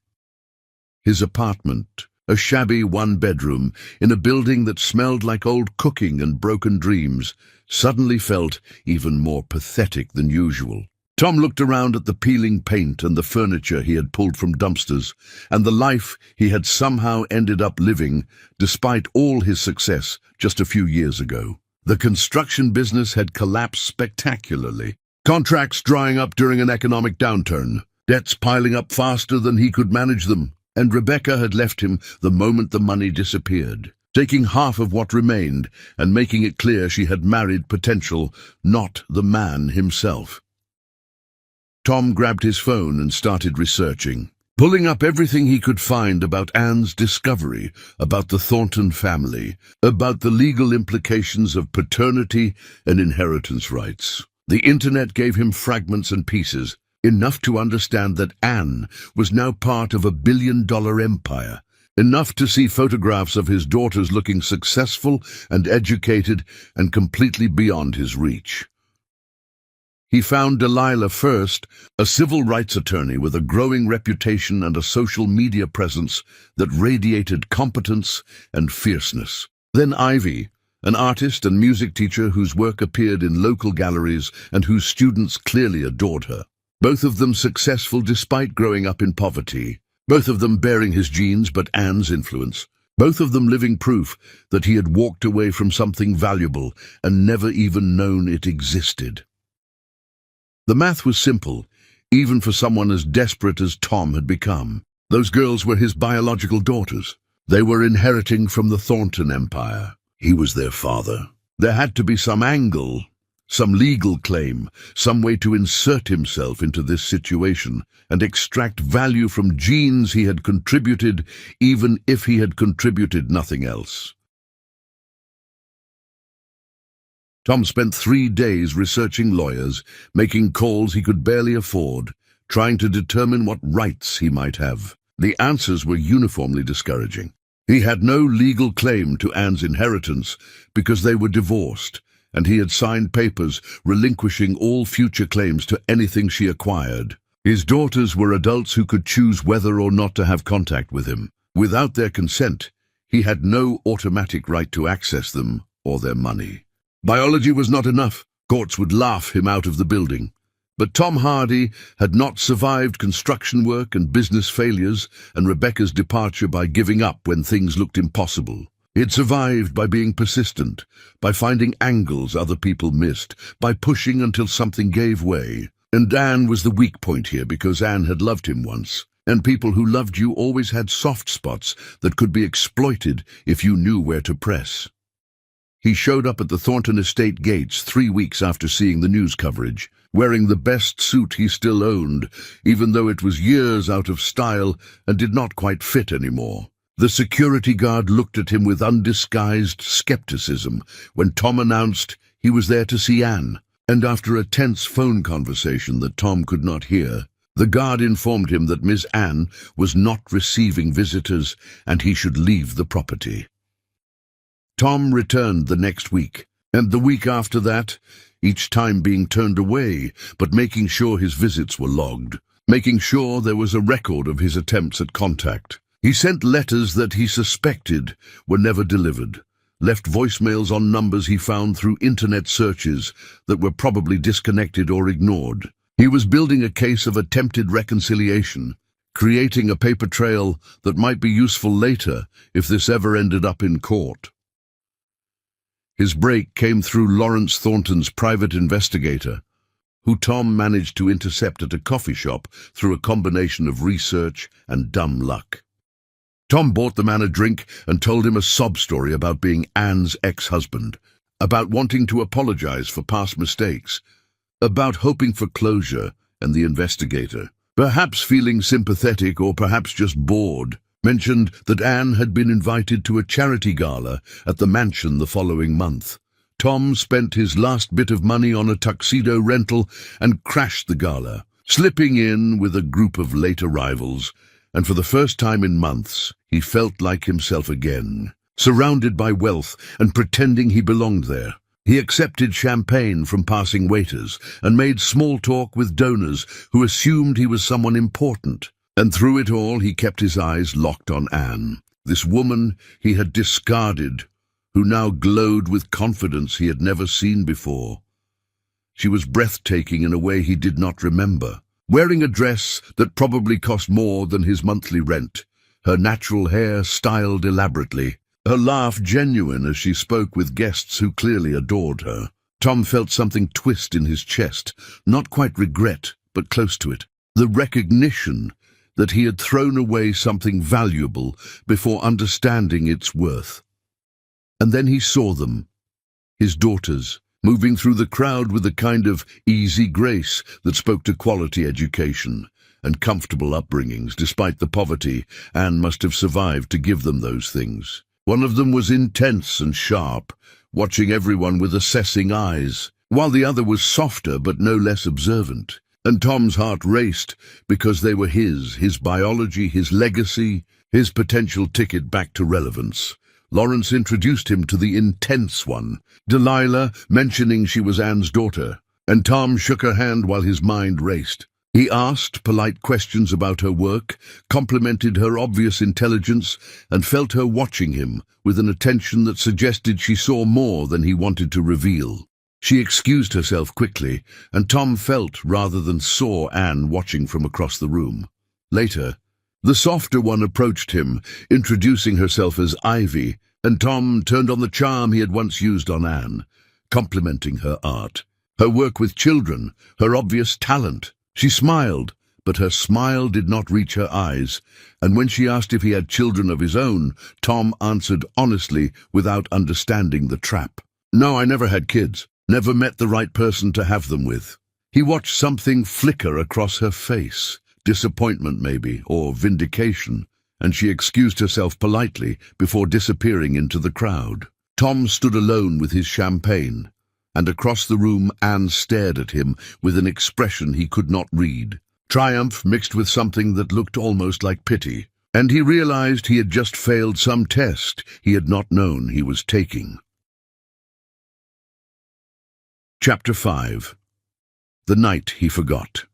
His apartment, a shabby one-bedroom in a building that smelled like old cooking and broken dreams, suddenly felt even more pathetic than usual. Tom looked around at the peeling paint and the furniture he had pulled from dumpsters, and the life he had somehow ended up living despite all his success just a few years ago. The construction business had collapsed spectacularly. Contracts drying up during an economic downturn, debts piling up faster than he could manage them, and Rebecca had left him the moment the money disappeared, taking half of what remained and making it clear she had married potential, not the man himself. Tom grabbed his phone and started researching, pulling up everything he could find about Anne's discovery, about the Thornton family, about the legal implications of paternity and inheritance rights. The internet gave him fragments and pieces, enough to understand that Anne was now part of a billion-dollar empire, enough to see photographs of his daughters looking successful and educated and completely beyond his reach. He found Delilah first, a civil rights attorney with a growing reputation and a social media presence that radiated competence and fierceness. Then Ivy, an artist and music teacher whose work appeared in local galleries and whose students clearly adored her. Both of them successful despite growing up in poverty. Both of them bearing his genes but Anne's influence. Both of them living proof that he had walked away from something valuable and never even known it existed. The math was simple, even for someone as desperate as Tom had become. Those girls were his biological daughters. They were inheriting from the Thornton empire. He was their father. There had to be some angle, some legal claim, some way to insert himself into this situation and extract value from genes he had contributed, even if he had contributed nothing else. Tom spent 3 days researching lawyers, making calls he could barely afford, trying to determine what rights he might have. The answers were uniformly discouraging. He had no legal claim to Anne's inheritance because they were divorced, and he had signed papers relinquishing all future claims to anything she acquired. His daughters were adults who could choose whether or not to have contact with him. Without their consent, he had no automatic right to access them or their money. Biology was not enough. Courts would laugh him out of the building. But Tom Hardy had not survived construction work and business failures and Rebecca's departure by giving up when things looked impossible. He had survived by being persistent, by finding angles other people missed, by pushing until something gave way. And Anne was the weak point here because Anne had loved him once. And people who loved you always had soft spots that could be exploited if you knew where to press. He showed up at the Thornton estate gates 3 weeks after seeing the news coverage, wearing the best suit he still owned, even though it was years out of style and did not quite fit anymore. The security guard looked at him with undisguised skepticism when Tom announced he was there to see Anne, and after a tense phone conversation that Tom could not hear, the guard informed him that Miss Anne was not receiving visitors and he should leave the property. Tom returned the next week, and the week after that, each time being turned away, but making sure his visits were logged, making sure there was a record of his attempts at contact. He sent letters that he suspected were never delivered, left voicemails on numbers he found through internet searches that were probably disconnected or ignored. He was building a case of attempted reconciliation, creating a paper trail that might be useful later if this ever ended up in court. His break came through Lawrence Thornton's private investigator, who Tom managed to intercept at a coffee shop through a combination of research and dumb luck. Tom bought the man a drink and told him a sob story about being Anne's ex-husband, about wanting to apologize for past mistakes, about hoping for closure, and the investigator, perhaps feeling sympathetic or perhaps just bored, mentioned that Anne had been invited to a charity gala at the mansion the following month. Tom spent his last bit of money on a tuxedo rental and crashed the gala, slipping in with a group of late arrivals, and for the first time in months, he felt like himself again. surrounded by wealth and pretending he belonged there. He accepted champagne from passing waiters and made small talk with donors who assumed he was someone important. And through it all, he kept his eyes locked on Anne, this woman he had discarded, who now glowed with confidence he had never seen before. She was breathtaking in a way he did not remember, wearing a dress that probably cost more than his monthly rent, her natural hair styled elaborately, her laugh genuine as she spoke with guests who clearly adored her. Tom felt something twist in his chest, not quite regret, but close to it. The recognition that he had thrown away something valuable before understanding its worth. And then he saw them, his daughters, moving through the crowd with a kind of easy grace that spoke to quality education and comfortable upbringings. Despite the poverty, Anne must have survived to give them those things. One of them was intense and sharp, watching everyone with assessing eyes, while the other was softer but no less observant. And Tom's heart raced because they were his biology, his legacy, his potential ticket back to relevance. Lawrence introduced him to the intense one, Delilah, mentioning she was Anne's daughter, and Tom shook her hand while his mind raced. He asked polite questions about her work, complimented her obvious intelligence, and felt her watching him with an attention that suggested she saw more than he wanted to reveal. She excused herself quickly, and Tom felt rather than saw Anne watching from across the room. Later, the softer one approached him, introducing herself as Ivy, and Tom turned on the charm he had once used on Anne, complimenting her art, her work with children, her obvious talent. She smiled, but her smile did not reach her eyes, and when she asked if he had children of his own, Tom answered honestly without understanding the trap. "No, I never had kids. Never met the right person to have them with." He watched something flicker across her face, disappointment maybe, or vindication, and she excused herself politely before disappearing into the crowd. Tom stood alone with his champagne, and across the room Anne stared at him with an expression he could not read, triumph mixed with something that looked almost like pity, and he realized he had just failed some test he had not known he was taking. Chapter 5. The Night He Forgot.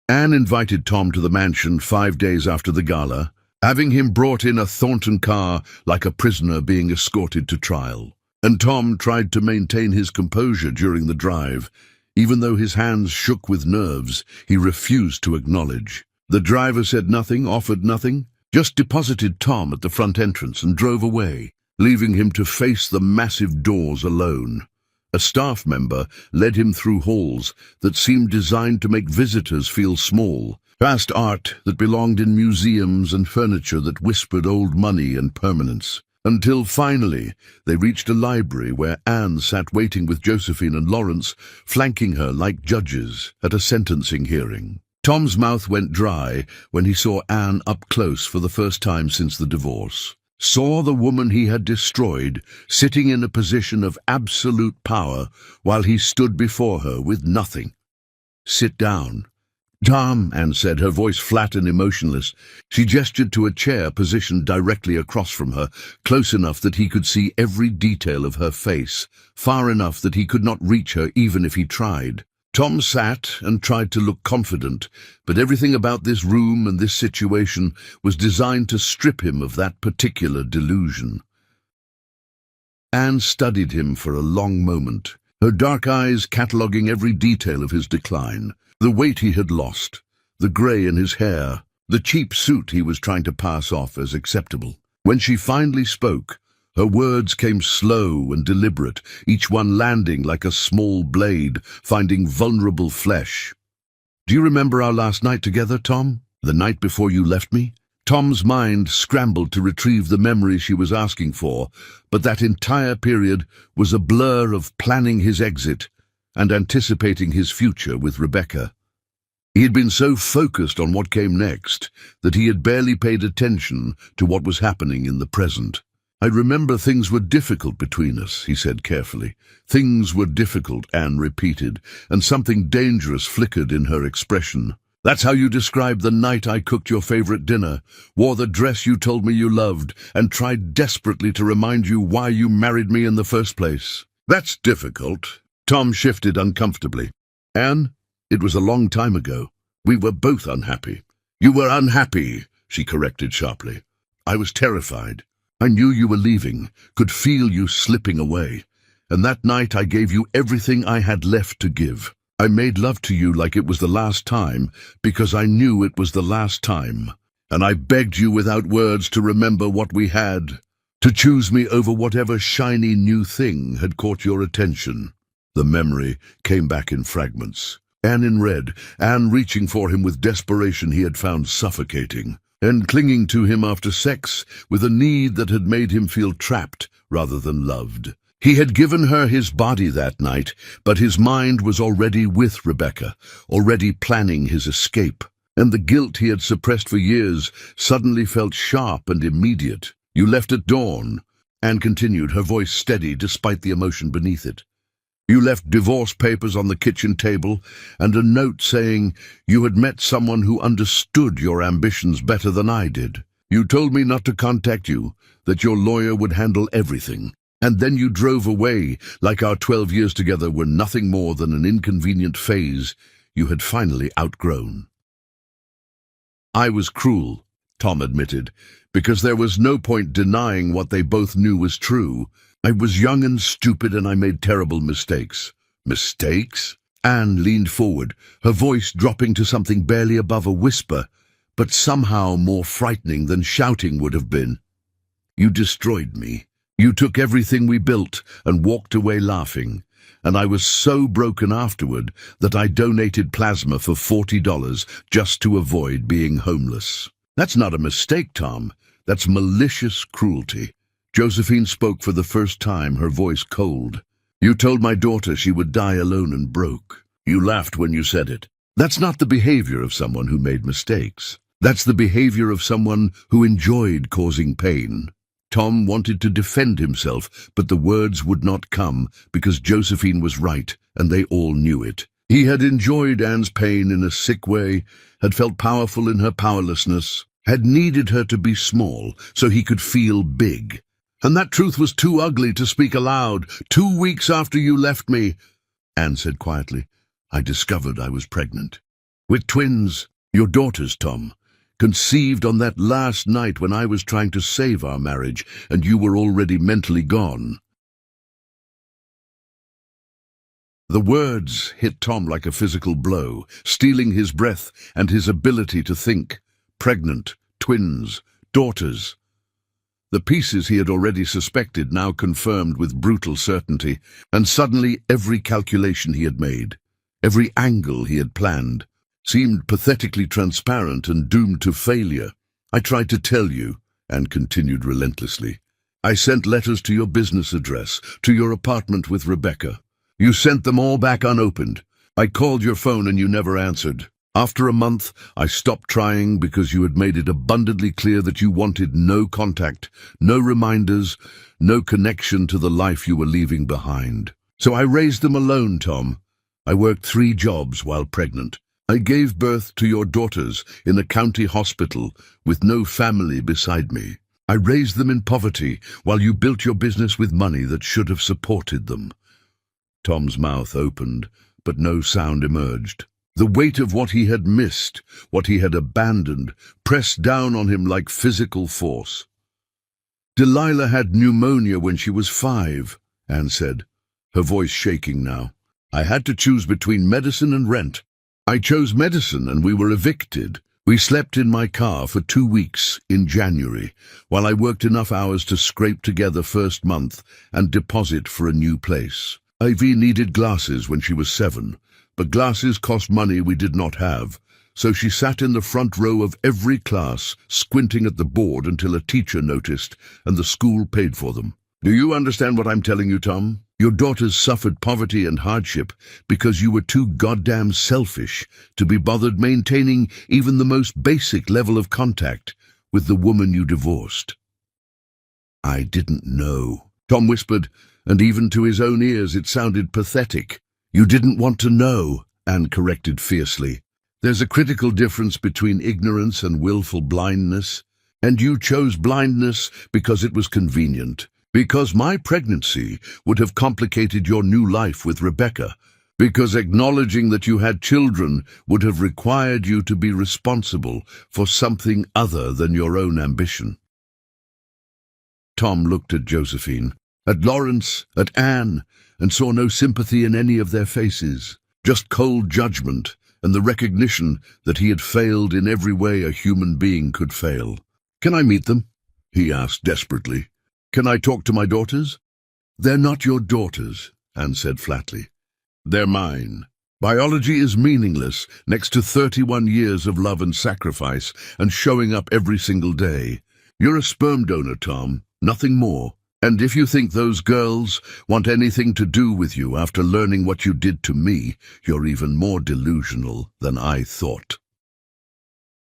Anne invited Tom to the mansion 5 days after the gala, having him brought in a Thornton car like a prisoner being escorted to trial. And Tom tried to maintain his composure during the drive. Even though his hands shook with nerves, he refused to acknowledge. The driver said nothing, offered nothing, just deposited Tom at the front entrance and drove away, leaving him to face the massive doors alone. A staff member led him through halls that seemed designed to make visitors feel small, past art that belonged in museums and furniture that whispered old money and permanence, until finally they reached a library where Anne sat waiting with Josephine and Lawrence, flanking her like judges at a sentencing hearing. Tom's mouth went dry when he saw Anne up close for the first time since the divorce. Saw the woman he had destroyed sitting in a position of absolute power while he stood before her with nothing. "Sit down." "Tom," Anne said, her voice flat and emotionless. She gestured to a chair positioned directly across from her, close enough that he could see every detail of her face, far enough that he could not reach her even if he tried. Tom sat and tried to look confident, but everything about this room and this situation was designed to strip him of that particular delusion. Anne studied him for a long moment, her dark eyes cataloguing every detail of his decline, the weight he had lost, the grey in his hair, the cheap suit he was trying to pass off as acceptable. When she finally spoke, her words came slow and deliberate, each one landing like a small blade, finding vulnerable flesh. "Do you remember our last night together, Tom? The night before you left me?" Tom's mind scrambled to retrieve the memory she was asking for, but that entire period was a blur of planning his exit and anticipating his future with Rebecca. He had been so focused on what came next that he had barely paid attention to what was happening in the present. "I remember things were difficult between us," he said carefully. "Things were difficult," Anne repeated, and something dangerous flickered in her expression. That's how you described the night I cooked your favorite dinner, wore the dress you told me you loved, and tried desperately to remind you why you married me in the first place. That's difficult. Tom shifted uncomfortably. Anne, it was a long time ago. We were both unhappy. You were unhappy, she corrected sharply. I was terrified. I knew you were leaving, could feel you slipping away. And that night I gave you everything I had left to give. I made love to you like it was the last time, because I knew it was the last time. And I begged you without words to remember what we had, to choose me over whatever shiny new thing had caught your attention. The memory came back in fragments. Anne in red, Anne reaching for him with desperation he had found suffocating, and clinging to him after sex with a need that had made him feel trapped rather than loved. He had given her his body that night, but his mind was already with Rebecca, already planning his escape, and the guilt he had suppressed for years suddenly felt sharp and immediate. You left at dawn, Anne continued, her voice steady despite the emotion beneath it. You left divorce papers on the kitchen table and a note saying you had met someone who understood your ambitions better than I did. You told me not to contact you, that your lawyer would handle everything. And then you drove away, like our 12 years together were nothing more than an inconvenient phase you had finally outgrown. I was cruel, Tom admitted, because there was no point denying what they both knew was true. I was young and stupid, and I made terrible mistakes. Mistakes? Anne leaned forward, her voice dropping to something barely above a whisper, but somehow more frightening than shouting would have been. You destroyed me. You took everything we built and walked away laughing, and I was so broken afterward that I donated plasma for $40 just to avoid being homeless. That's not a mistake, Tom. That's malicious cruelty. Josephine spoke for the first time, her voice cold. You told my daughter she would die alone and broke. You laughed when you said it. That's not the behavior of someone who made mistakes. That's the behavior of someone who enjoyed causing pain. Tom wanted to defend himself, but the words would not come because Josephine was right, and they all knew it. He had enjoyed Anne's pain in a sick way, had felt powerful in her powerlessness, had needed her to be small so he could feel big. And that truth was too ugly to speak aloud. 2 weeks after you left me, Anne said quietly, I discovered I was pregnant. With twins, your daughters, Tom. Conceived on that last night when I was trying to save our marriage and you were already mentally gone. The words hit Tom like a physical blow, stealing his breath and his ability to think. Pregnant, twins, daughters. The pieces he had already suspected now confirmed with brutal certainty, and suddenly every calculation he had made, every angle he had planned, seemed pathetically transparent and doomed to failure. I tried to tell you, Anne continued relentlessly. I sent letters to your business address, to your apartment with Rebecca. You sent them all back unopened. I called your phone and you never answered. After a month, I stopped trying because you had made it abundantly clear that you wanted no contact, no reminders, no connection to the life you were leaving behind. So I raised them alone, Tom. I worked 3 jobs while pregnant. I gave birth to your daughters in a county hospital with no family beside me. I raised them in poverty while you built your business with money that should have supported them. Tom's mouth opened, but no sound emerged. The weight of what he had missed, what he had abandoned, pressed down on him like physical force. Delilah had pneumonia when she was 5, Anne said, her voice shaking now. I had to choose between medicine and rent. I chose medicine and we were evicted. We slept in my car for 2 weeks in January, while I worked enough hours to scrape together first month and deposit for a new place. Ivy needed glasses when she was 7, but glasses cost money we did not have, so she sat in the front row of every class, squinting at the board until a teacher noticed and the school paid for them. Do you understand what I'm telling you, Tom? Your daughters suffered poverty and hardship because you were too goddamn selfish to be bothered maintaining even the most basic level of contact with the woman you divorced. I didn't know, Tom whispered, and even to his own ears it sounded pathetic. You didn't want to know, Anne corrected fiercely. There's a critical difference between ignorance and willful blindness, and you chose blindness because it was convenient, because my pregnancy would have complicated your new life with Rebecca, because acknowledging that you had children would have required you to be responsible for something other than your own ambition. Tom looked at Josephine, at Lawrence, at Anne, and saw no sympathy in any of their faces, just cold judgment and the recognition that he had failed in every way a human being could fail. "Can I meet them?" he asked desperately. "Can I talk to my daughters?" "They're not your daughters," Anne said flatly. "They're mine. Biology is meaningless next to 31 years of love and sacrifice and showing up every single day. You're a sperm donor, Tom, nothing more. And if you think those girls want anything to do with you after learning what you did to me, you're even more delusional than I thought."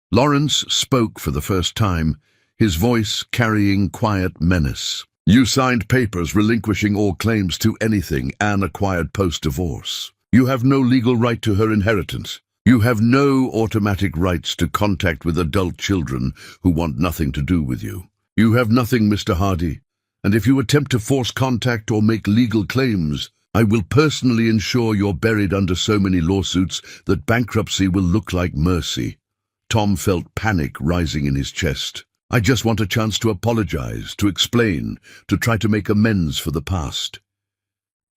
Lawrence spoke for the first time, his voice carrying quiet menace. "You signed papers relinquishing all claims to anything Anne acquired post-divorce. You have no legal right to her inheritance. You have no automatic rights to contact with adult children who want nothing to do with you. You have nothing, Mr. Hardy. And if you attempt to force contact or make legal claims, I will personally ensure you're buried under so many lawsuits that bankruptcy will look like mercy." Tom felt panic rising in his chest. "I just want a chance to apologize, to explain, to try to make amends for the past."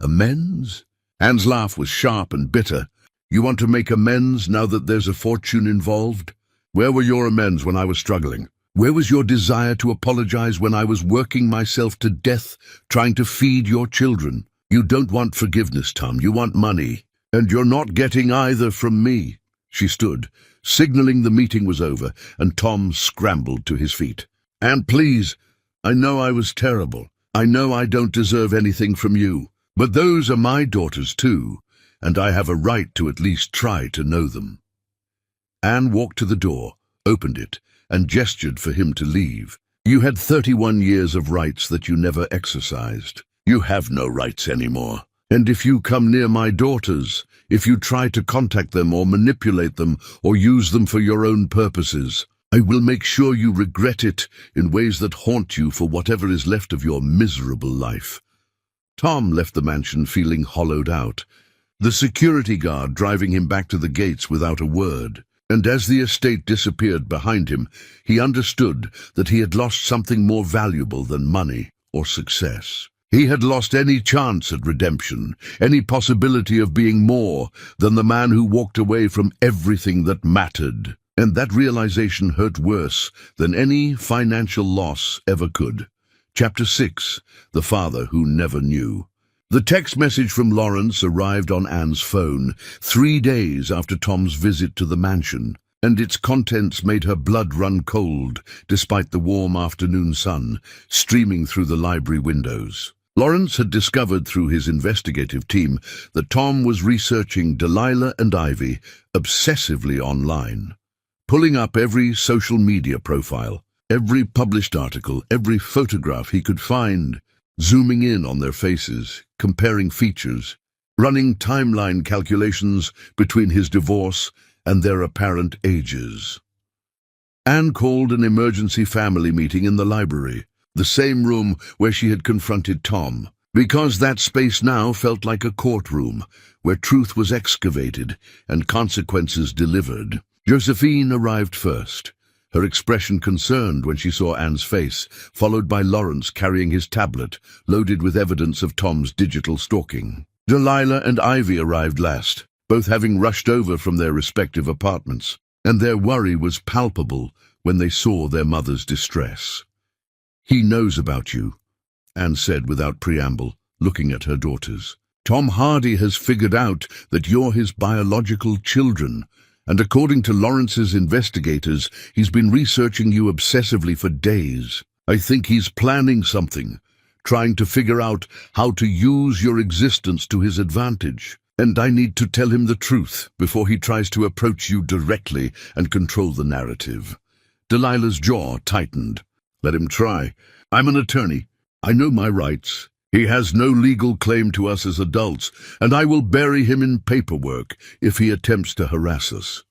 "Amends?" Anne's laugh was sharp and bitter. "You want to make amends now that there's a fortune involved? Where were your amends when I was struggling? Where was your desire to apologize when I was working myself to death trying to feed your children? You don't want forgiveness, Tom. You want money. And you're not getting either from me." She stood, signaling the meeting was over, and Tom scrambled to his feet. "Anne, please. I know I was terrible. I know I don't deserve anything from you. But those are my daughters too, and I have a right to at least try to know them." Anne walked to the door, opened it, and gestured for him to leave. "You had 31 years of rights that you never exercised. You have no rights anymore. And if you come near my daughters, if you try to contact them or manipulate them or use them for your own purposes, I will make sure you regret it in ways that haunt you for whatever is left of your miserable life." Tom left the mansion feeling hollowed out, the security guard driving him back to the gates without a word. And as the estate disappeared behind him, he understood that he had lost something more valuable than money or success. He had lost any chance at redemption, any possibility of being more than the man who walked away from everything that mattered. And that realization hurt worse than any financial loss ever could. Chapter 6, The Father Who Never Knew. The text message from Lawrence arrived on Anne's phone 3 days after Tom's visit to the mansion, and its contents made her blood run cold despite the warm afternoon sun streaming through the library windows. Lawrence had discovered through his investigative team that Tom was researching Delilah and Ivy obsessively online, pulling up every social media profile, every published article, every photograph he could find, zooming in on their faces, comparing features, running timeline calculations between his divorce and their apparent ages. Anne called an emergency family meeting in the library, the same room where she had confronted Tom, because that space now felt like a courtroom where truth was excavated and consequences delivered. Josephine arrived first, her expression concerned when she saw Anne's face, followed by Lawrence carrying his tablet, loaded with evidence of Tom's digital stalking. Delilah and Ivy arrived last, both having rushed over from their respective apartments, and their worry was palpable when they saw their mother's distress. "He knows about you," Anne said without preamble, looking at her daughters. "Tom Hardy has figured out that you're his biological children, and according to Lawrence's investigators, he's been researching you obsessively for days. I think he's planning something, trying to figure out how to use your existence to his advantage. And I need to tell him the truth before he tries to approach you directly and control the narrative." Delilah's jaw tightened. "Let him try. I'm an attorney. I know my rights. He has no legal claim to us as adults, and I will bury him in paperwork if he attempts to harass us."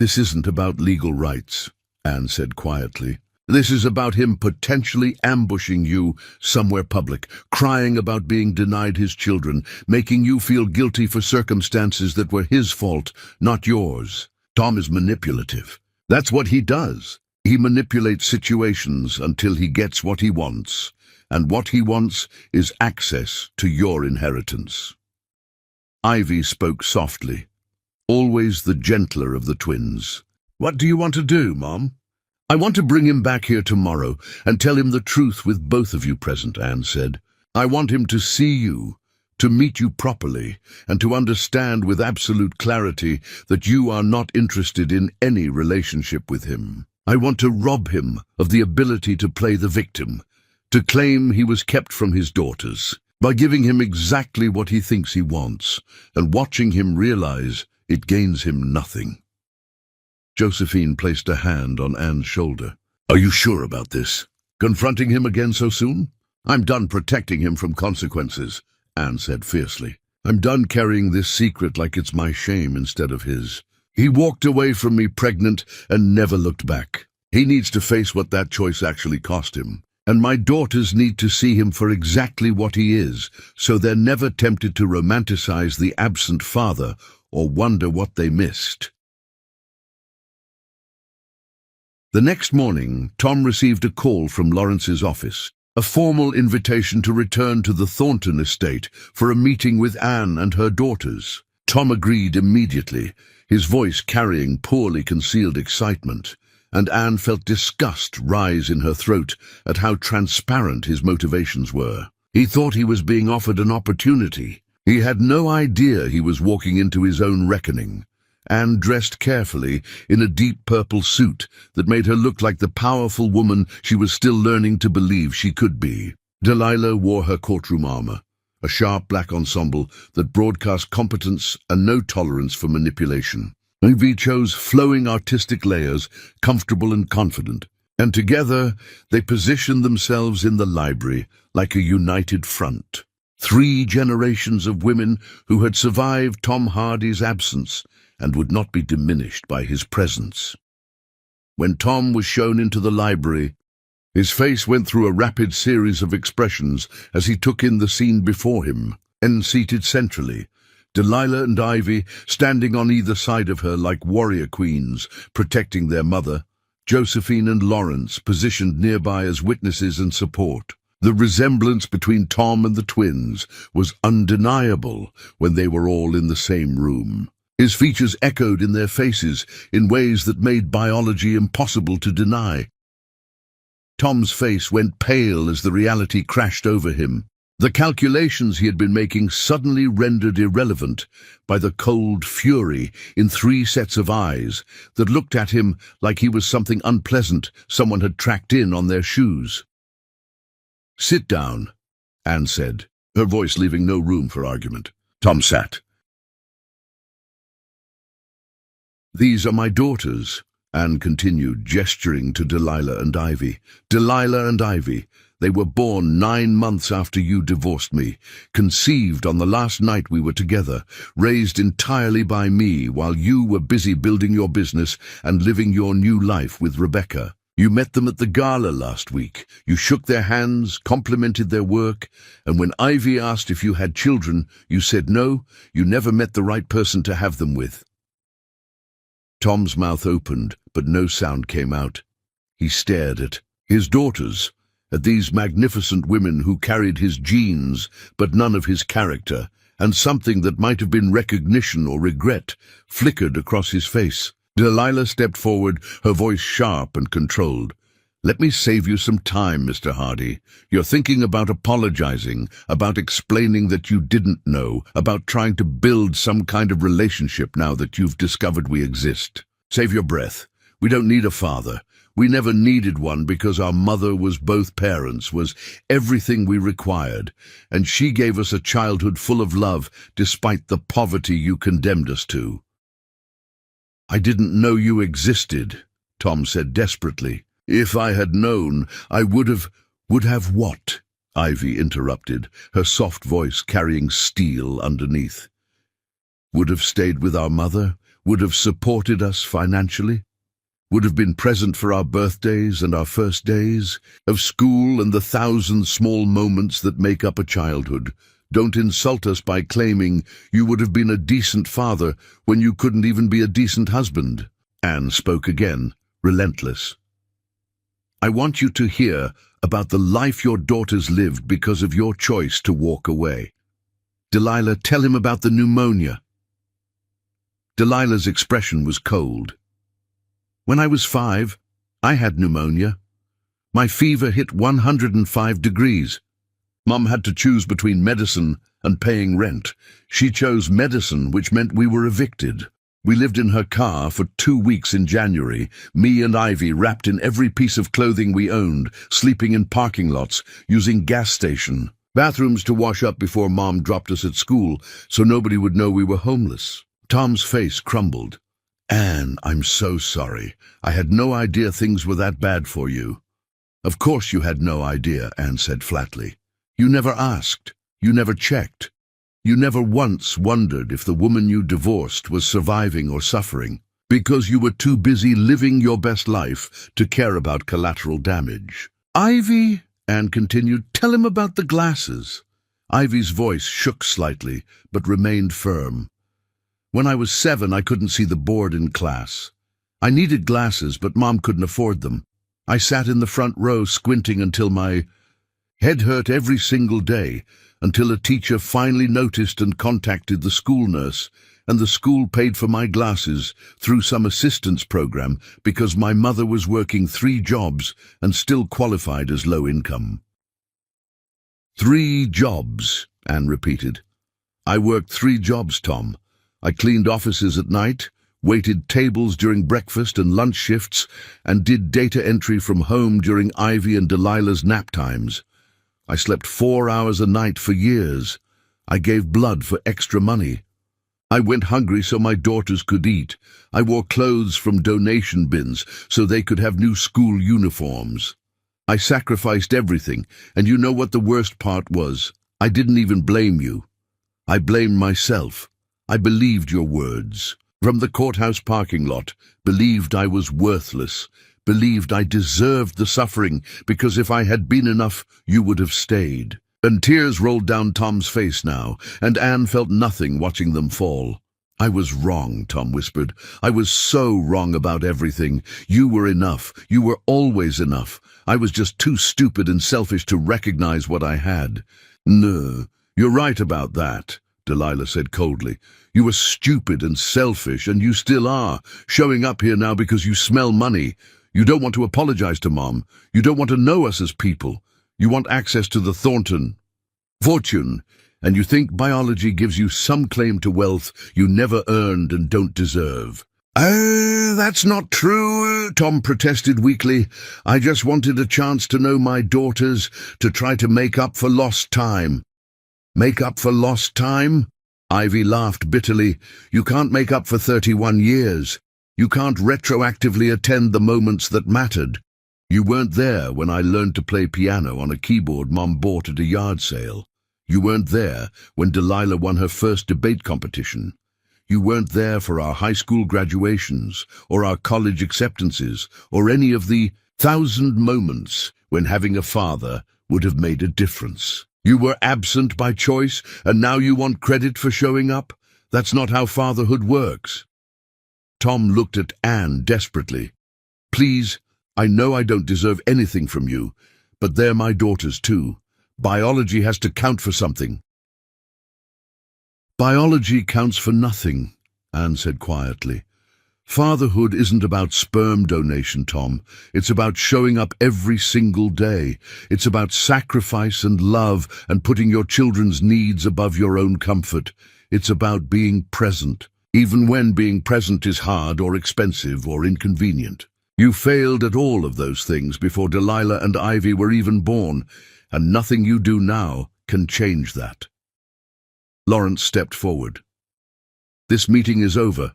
"This isn't about legal rights," Anne said quietly. "This is about him potentially ambushing you somewhere public, crying about being denied his children, making you feel guilty for circumstances that were his fault, not yours. Tom is manipulative. That's what he does. He manipulates situations until he gets what he wants, and what he wants is access to your inheritance." Ivy spoke softly, always the gentler of the twins. "What do you want to do, Mom?" "I want to bring him back here tomorrow and tell him the truth with both of you present," Anne said. "I want him to see you, to meet you properly, and to understand with absolute clarity that you are not interested in any relationship with him. I want to rob him of the ability to play the victim, to claim he was kept from his daughters, by giving him exactly what he thinks he wants, and watching him realize it gains him nothing." Josephine placed a hand on Anne's shoulder. "Are you sure about this? Confronting him again so soon?" "I'm done protecting him from consequences," Anne said fiercely. "I'm done carrying this secret like it's my shame instead of his. He walked away from me pregnant and never looked back. He needs to face what that choice actually cost him. And my daughters need to see him for exactly what he is, so they're never tempted to romanticize the absent father or wonder what they missed." The next morning, Tom received a call from Lawrence's office, a formal invitation to return to the Thornton estate for a meeting with Anne and her daughters. Tom agreed immediately, his voice carrying poorly concealed excitement, and Anne felt disgust rise in her throat at how transparent his motivations were. He thought he was being offered an opportunity. He had no idea he was walking into his own reckoning. Anne dressed carefully in a deep purple suit that made her look like the powerful woman she was still learning to believe she could be. Delilah wore her courtroom armor, a sharp black ensemble that broadcast competence and no tolerance for manipulation. Ivy chose flowing artistic layers, comfortable and confident, and together they positioned themselves in the library like a united front. 3 generations of women who had survived Tom Hardy's absence and would not be diminished by his presence. When Tom was shown into the library, his face went through a rapid series of expressions as he took in the scene before him. And seated centrally, Delilah and Ivy standing on either side of her like warrior queens, protecting their mother, Josephine and Lawrence positioned nearby as witnesses and support. The resemblance between Tom and the twins was undeniable when they were all in the same room. His features echoed in their faces in ways that made biology impossible to deny. Tom's face went pale as the reality crashed over him. The calculations he had been making suddenly rendered irrelevant by the cold fury in 3 sets of eyes that looked at him like he was something unpleasant someone had tracked in on their shoes. "Sit down," Anne said, her voice leaving no room for argument. Tom sat. "These are my daughters," Anne continued, gesturing to Delilah and Ivy. "Delilah and Ivy, they were born 9 months after you divorced me, conceived on the last night we were together, raised entirely by me while you were busy building your business and living your new life with Rebecca. You met them at the gala last week. You shook their hands, complimented their work, and when Ivy asked if you had children, you said no, you never met the right person to have them with." Tom's mouth opened, but no sound came out. He stared at his daughters, at these magnificent women who carried his genes, but none of his character, and something that might have been recognition or regret flickered across his face. Delilah stepped forward, her voice sharp and controlled. "Let me save you some time, Mr. Hardy. You're thinking about apologizing, about explaining that you didn't know, about trying to build some kind of relationship now that you've discovered we exist. Save your breath. We don't need a father. We never needed one because our mother was both parents, was everything we required, and she gave us a childhood full of love despite the poverty you condemned us to." "I didn't know you existed," Tom said desperately. "If I had known, I would have what?" Ivy interrupted, her soft voice carrying steel underneath. "Would have stayed with our mother, would have supported us financially, would have been present for our birthdays and our first days of school and the 1,000 small moments that make up a childhood. Don't insult us by claiming you would have been a decent father when you couldn't even be a decent husband. Anne spoke again, relentless. I want you to hear about the life your daughters lived because of your choice to walk away. Delilah, tell him about the pneumonia. Delilah's expression was cold. When I was 5, I had pneumonia. My fever hit 105 degrees. Mum had to choose between medicine and paying rent. She chose medicine, which meant we were evicted. We lived in her car for 2 weeks in January, me and Ivy wrapped in every piece of clothing we owned, sleeping in parking lots, using gas station bathrooms to wash up before Mom dropped us at school so nobody would know we were homeless. Tom's face crumbled. Anne, I'm so sorry. I had no idea things were that bad for you. Of course you had no idea, Anne said flatly. You never asked. You never checked. You never once wondered if the woman you divorced was surviving or suffering, because you were too busy living your best life to care about collateral damage. Ivy, Anne continued, tell him about the glasses. Ivy's voice shook slightly, but remained firm. When I was 7, I couldn't see the board in class. I needed glasses, but Mom couldn't afford them. I sat in the front row squinting until my head hurt every single day, until a teacher finally noticed and contacted the school nurse, and the school paid for my glasses through some assistance program because my mother was working 3 jobs and still qualified as low income. 3 jobs, Anne repeated. I worked 3 jobs, Tom. I cleaned offices at night, waited tables during breakfast and lunch shifts, and did data entry from home during Ivy and Delilah's nap times. I slept 4 hours a night for years. I gave blood for extra money. I went hungry so my daughters could eat. I wore clothes from donation bins so they could have new school uniforms. I sacrificed everything, and you know what the worst part was? I didn't even blame you. I blamed myself. I believed your words. From the courthouse parking lot, believed I was worthless, believed I deserved the suffering because if I had been enough, you would have stayed. And tears rolled down Tom's face now, and Anne felt nothing watching them fall. I was wrong, Tom whispered. I was so wrong about everything. You were enough. You were always enough. I was just too stupid and selfish to recognize what I had. No, you're right about that, Delilah said coldly. You were stupid and selfish, and you still are, showing up here now because you smell money. You don't want to apologize to Mom. You don't want to know us as people. You want access to the Thornton fortune, and you think biology gives you some claim to wealth you never earned and don't deserve. That's not true, Tom protested weakly. I just wanted a chance to know my daughters, to try to make up for lost time. Make up for lost time? Ivy laughed bitterly. You can't make up for 31 years. You can't retroactively attend the moments that mattered. You weren't there when I learned to play piano on a keyboard Mom bought at a yard sale. You weren't there when Delilah won her first debate competition. You weren't there for our high school graduations, or our college acceptances, or any of the 1,000 moments when having a father would have made a difference. You were absent by choice, and now you want credit for showing up? That's not how fatherhood works. Tom looked at Anne desperately. Please, I know I don't deserve anything from you, but they're my daughters too. Biology has to count for something. Biology counts for nothing, Anne said quietly. Fatherhood isn't about sperm donation, Tom. It's about showing up every single day. It's about sacrifice and love and putting your children's needs above your own comfort. It's about being present, even when being present is hard or expensive or inconvenient. You failed at all of those things before Delilah and Ivy were even born, and nothing you do now can change that. Lawrence stepped forward. This meeting is over.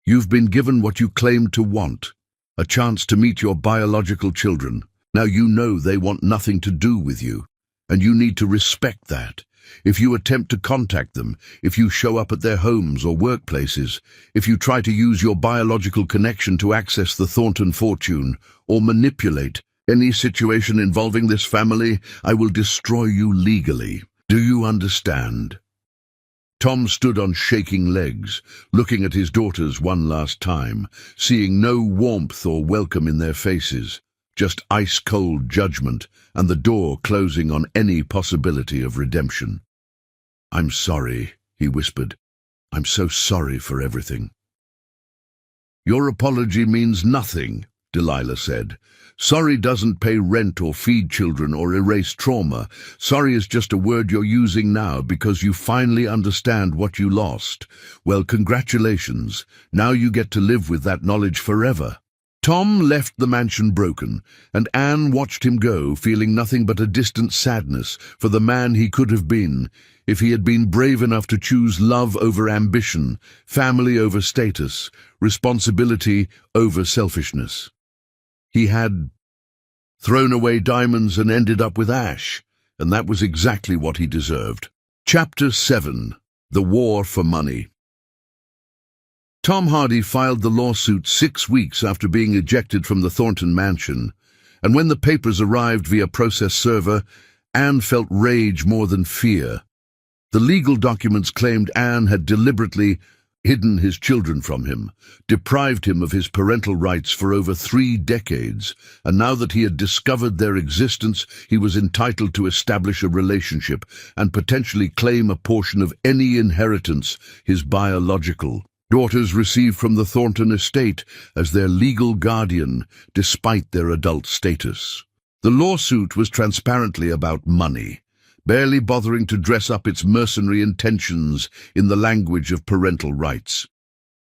You've been given what you claimed to want, a chance to meet your biological children. Now you know they want nothing to do with you. and you need to respect that. If you attempt to contact them, if you show up at their homes or workplaces, if you try to use your biological connection to access the Thornton fortune or manipulate any situation involving this family, I will destroy you legally. Do you understand? Tom stood on shaking legs, looking at his daughters one last time, seeing no warmth or welcome in their faces, just ice-cold judgment and the door closing on any possibility of redemption. "I'm sorry," he whispered. "I'm so sorry for everything." "Your apology means nothing," Delilah said. "Sorry doesn't pay rent or feed children or erase trauma. Sorry is just a word you're using now because you finally understand what you lost. Well, congratulations. Now you get to live with that knowledge forever." Tom left the mansion broken, and Anne watched him go, feeling nothing but a distant sadness for the man he could have been if he had been brave enough to choose love over ambition, family over status, responsibility over selfishness. He had thrown away diamonds and ended up with ash, and that was exactly what he deserved. Chapter 7. The War for Money. Tom Hardy filed the lawsuit 6 weeks after being ejected from the Thornton mansion, and when the papers arrived via process server, Anne felt rage more than fear. The legal documents claimed Anne had deliberately hidden his children from him, deprived him of his parental rights for over 3 decades, and now that he had discovered their existence, he was entitled to establish a relationship and potentially claim a portion of any inheritance his biological daughters received from the Thornton estate as their legal guardian, despite their adult status. The lawsuit was transparently about money, barely bothering to dress up its mercenary intentions in the language of parental rights.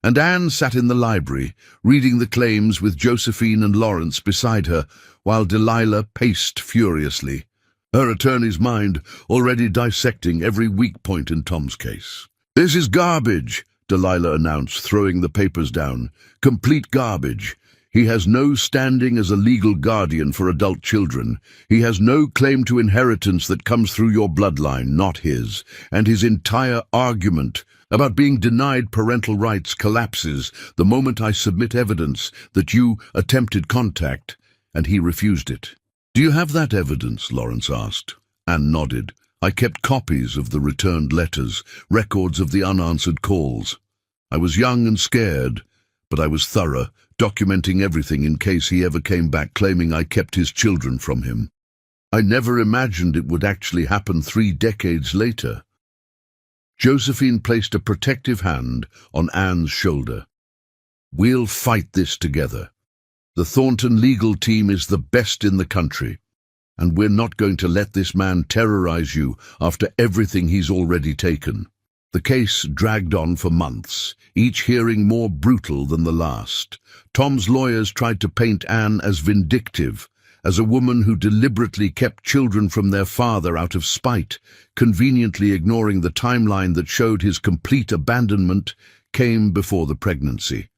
And Anne sat in the library, reading the claims with Josephine and Lawrence beside her, while Delilah paced furiously, her attorney's mind already dissecting every weak point in Tom's case. "This is garbage," Delilah announced, throwing the papers down. "Complete garbage. He has no standing as a legal guardian for adult children. He has no claim to inheritance that comes through your bloodline, not his. And his entire argument about being denied parental rights collapses the moment I submit evidence that you attempted contact, and he refused it." "Do you have that evidence?" Lawrence asked. Anne nodded. "I kept copies of the returned letters, records of the unanswered calls. I was young and scared, but I was thorough, documenting everything in case he ever came back claiming I kept his children from him. I never imagined it would actually happen 3 decades later." Josephine placed a protective hand on Anne's shoulder. "We'll fight this together. The Thornton legal team is the best in the country, and we're not going to let this man terrorize you after everything he's already taken." The case dragged on for months, each hearing more brutal than the last. Tom's lawyers tried to paint Anne as vindictive, as a woman who deliberately kept children from their father out of spite, conveniently ignoring the timeline that showed his complete abandonment came before the pregnancy.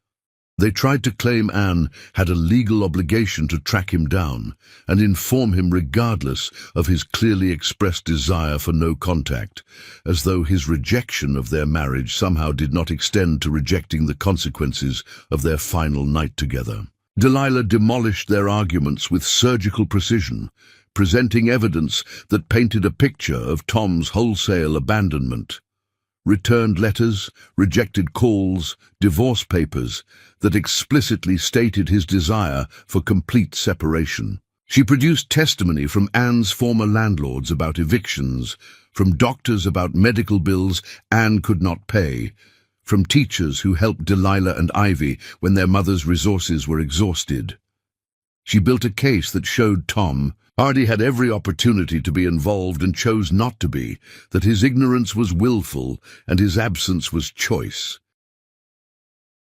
They tried to claim Anne had a legal obligation to track him down and inform him regardless of his clearly expressed desire for no contact, as though his rejection of their marriage somehow did not extend to rejecting the consequences of their final night together. Delilah demolished their arguments with surgical precision, presenting evidence that painted a picture of Tom's wholesale abandonment. Returned letters, rejected calls, divorce papers that explicitly stated his desire for complete separation. She produced testimony from Anne's former landlords about evictions, from doctors about medical bills Anne could not pay, from teachers who helped Delilah and Ivy when their mother's resources were exhausted. She built a case that showed Tom Hardy had every opportunity to be involved and chose not to be, that his ignorance was willful and his absence was choice.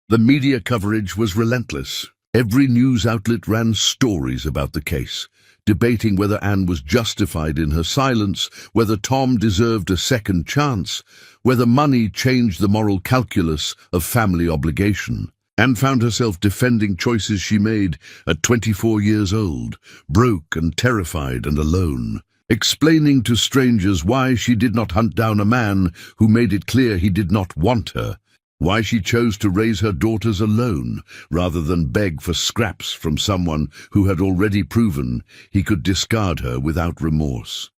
The media coverage was relentless. Every news outlet ran stories about the case, debating whether Anne was justified in her silence, whether Tom deserved a second chance, whether money changed the moral calculus of family obligation. Anne found herself defending choices she made at 24 years old, broke and terrified and alone. explaining to strangers why she did not hunt down a man who made it clear he did not want her, why she chose to raise her daughters alone rather than beg for scraps from someone who had already proven he could discard her without remorse.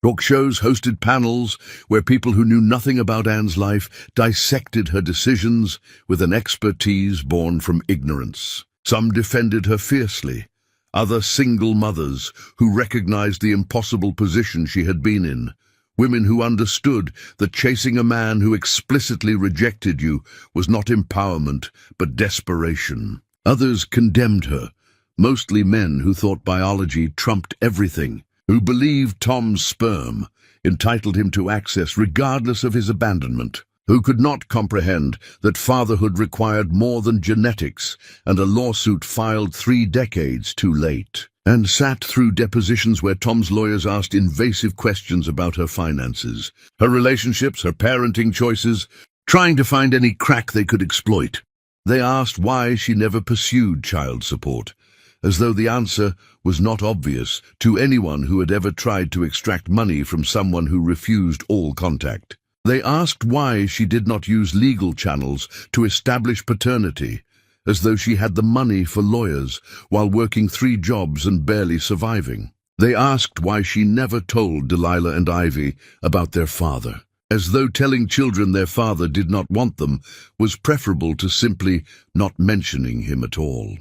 Talk shows hosted panels where people who knew nothing about Anne's life dissected her decisions with an expertise born from ignorance. Some defended her fiercely, other single mothers who recognized the impossible position she had been in, women who understood that chasing a man who explicitly rejected you was not empowerment but desperation. Others condemned her, mostly men who thought biology trumped everything, who believed Tom's sperm entitled him to access regardless of his abandonment, who could not comprehend that fatherhood required more than genetics and a lawsuit filed 3 decades too late, and sat through depositions where Tom's lawyers asked invasive questions about her finances, her relationships, her parenting choices, trying to find any crack they could exploit. They asked why she never pursued child support, as though the answer was not obvious to anyone who had ever tried to extract money from someone who refused all contact. They asked why she did not use legal channels to establish paternity, as though she had the money for lawyers while working 3 jobs and barely surviving. They asked why she never told Delilah and Ivy about their father, as though telling children their father did not want them was preferable to simply not mentioning him at all.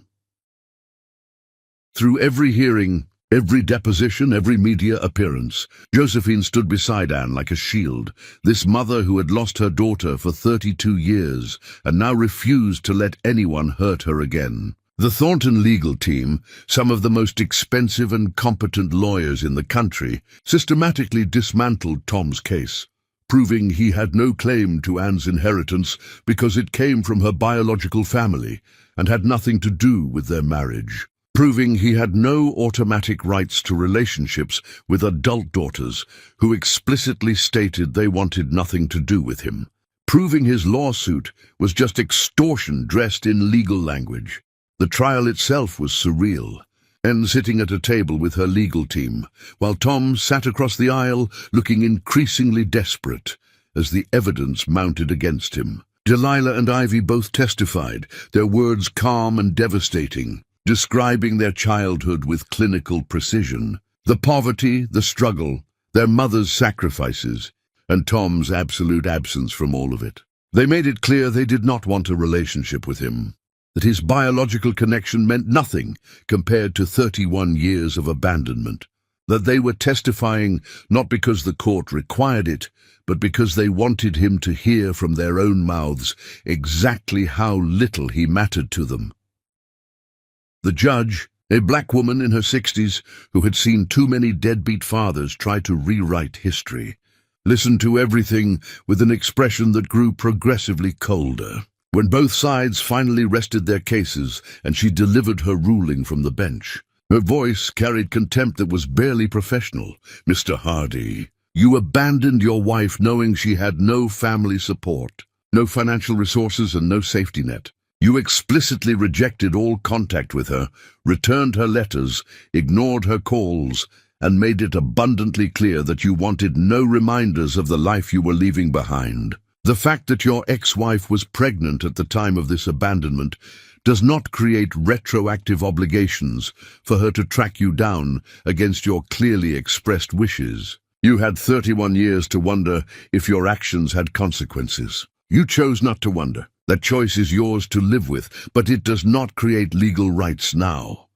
Through every hearing, every deposition, every media appearance, Josephine stood beside Anne like a shield, this mother who had lost her daughter for 32 years and now refused to let anyone hurt her again. The Thornton legal team, some of the most expensive and competent lawyers in the country, systematically dismantled Tom's case, proving he had no claim to Anne's inheritance because it came from her biological family and had nothing to do with their marriage, proving he had no automatic rights to relationships with adult daughters who explicitly stated they wanted nothing to do with him, proving his lawsuit was just extortion dressed in legal language. The trial itself was surreal. Anne sitting at a table with her legal team, while Tom sat across the aisle looking increasingly desperate as the evidence mounted against him. Delilah and Ivy both testified, their words calm and devastating, describing their childhood with clinical precision, the poverty, the struggle, their mother's sacrifices, and Tom's absolute absence from all of it. They made it clear they did not want a relationship with him, that his biological connection meant nothing compared to 31 years of abandonment, that they were testifying not because the court required it, but because they wanted him to hear from their own mouths exactly how little he mattered to them. The judge, a black woman in her 60s who had seen too many deadbeat fathers try to rewrite history, listened to everything with an expression that grew progressively colder. When both sides finally rested their cases and she delivered her ruling from the bench, her voice carried contempt that was barely professional. "Mr. Hardy, you abandoned your wife knowing she had no family support, no financial resources and no safety net. You explicitly rejected all contact with her, returned her letters, ignored her calls, and made it abundantly clear that you wanted no reminders of the life you were leaving behind. The fact that your ex-wife was pregnant at the time of this abandonment does not create retroactive obligations for her to track you down against your clearly expressed wishes. You had 31 years to wonder if your actions had consequences. You chose not to wonder. That choice is yours to live with, but it does not create legal rights now."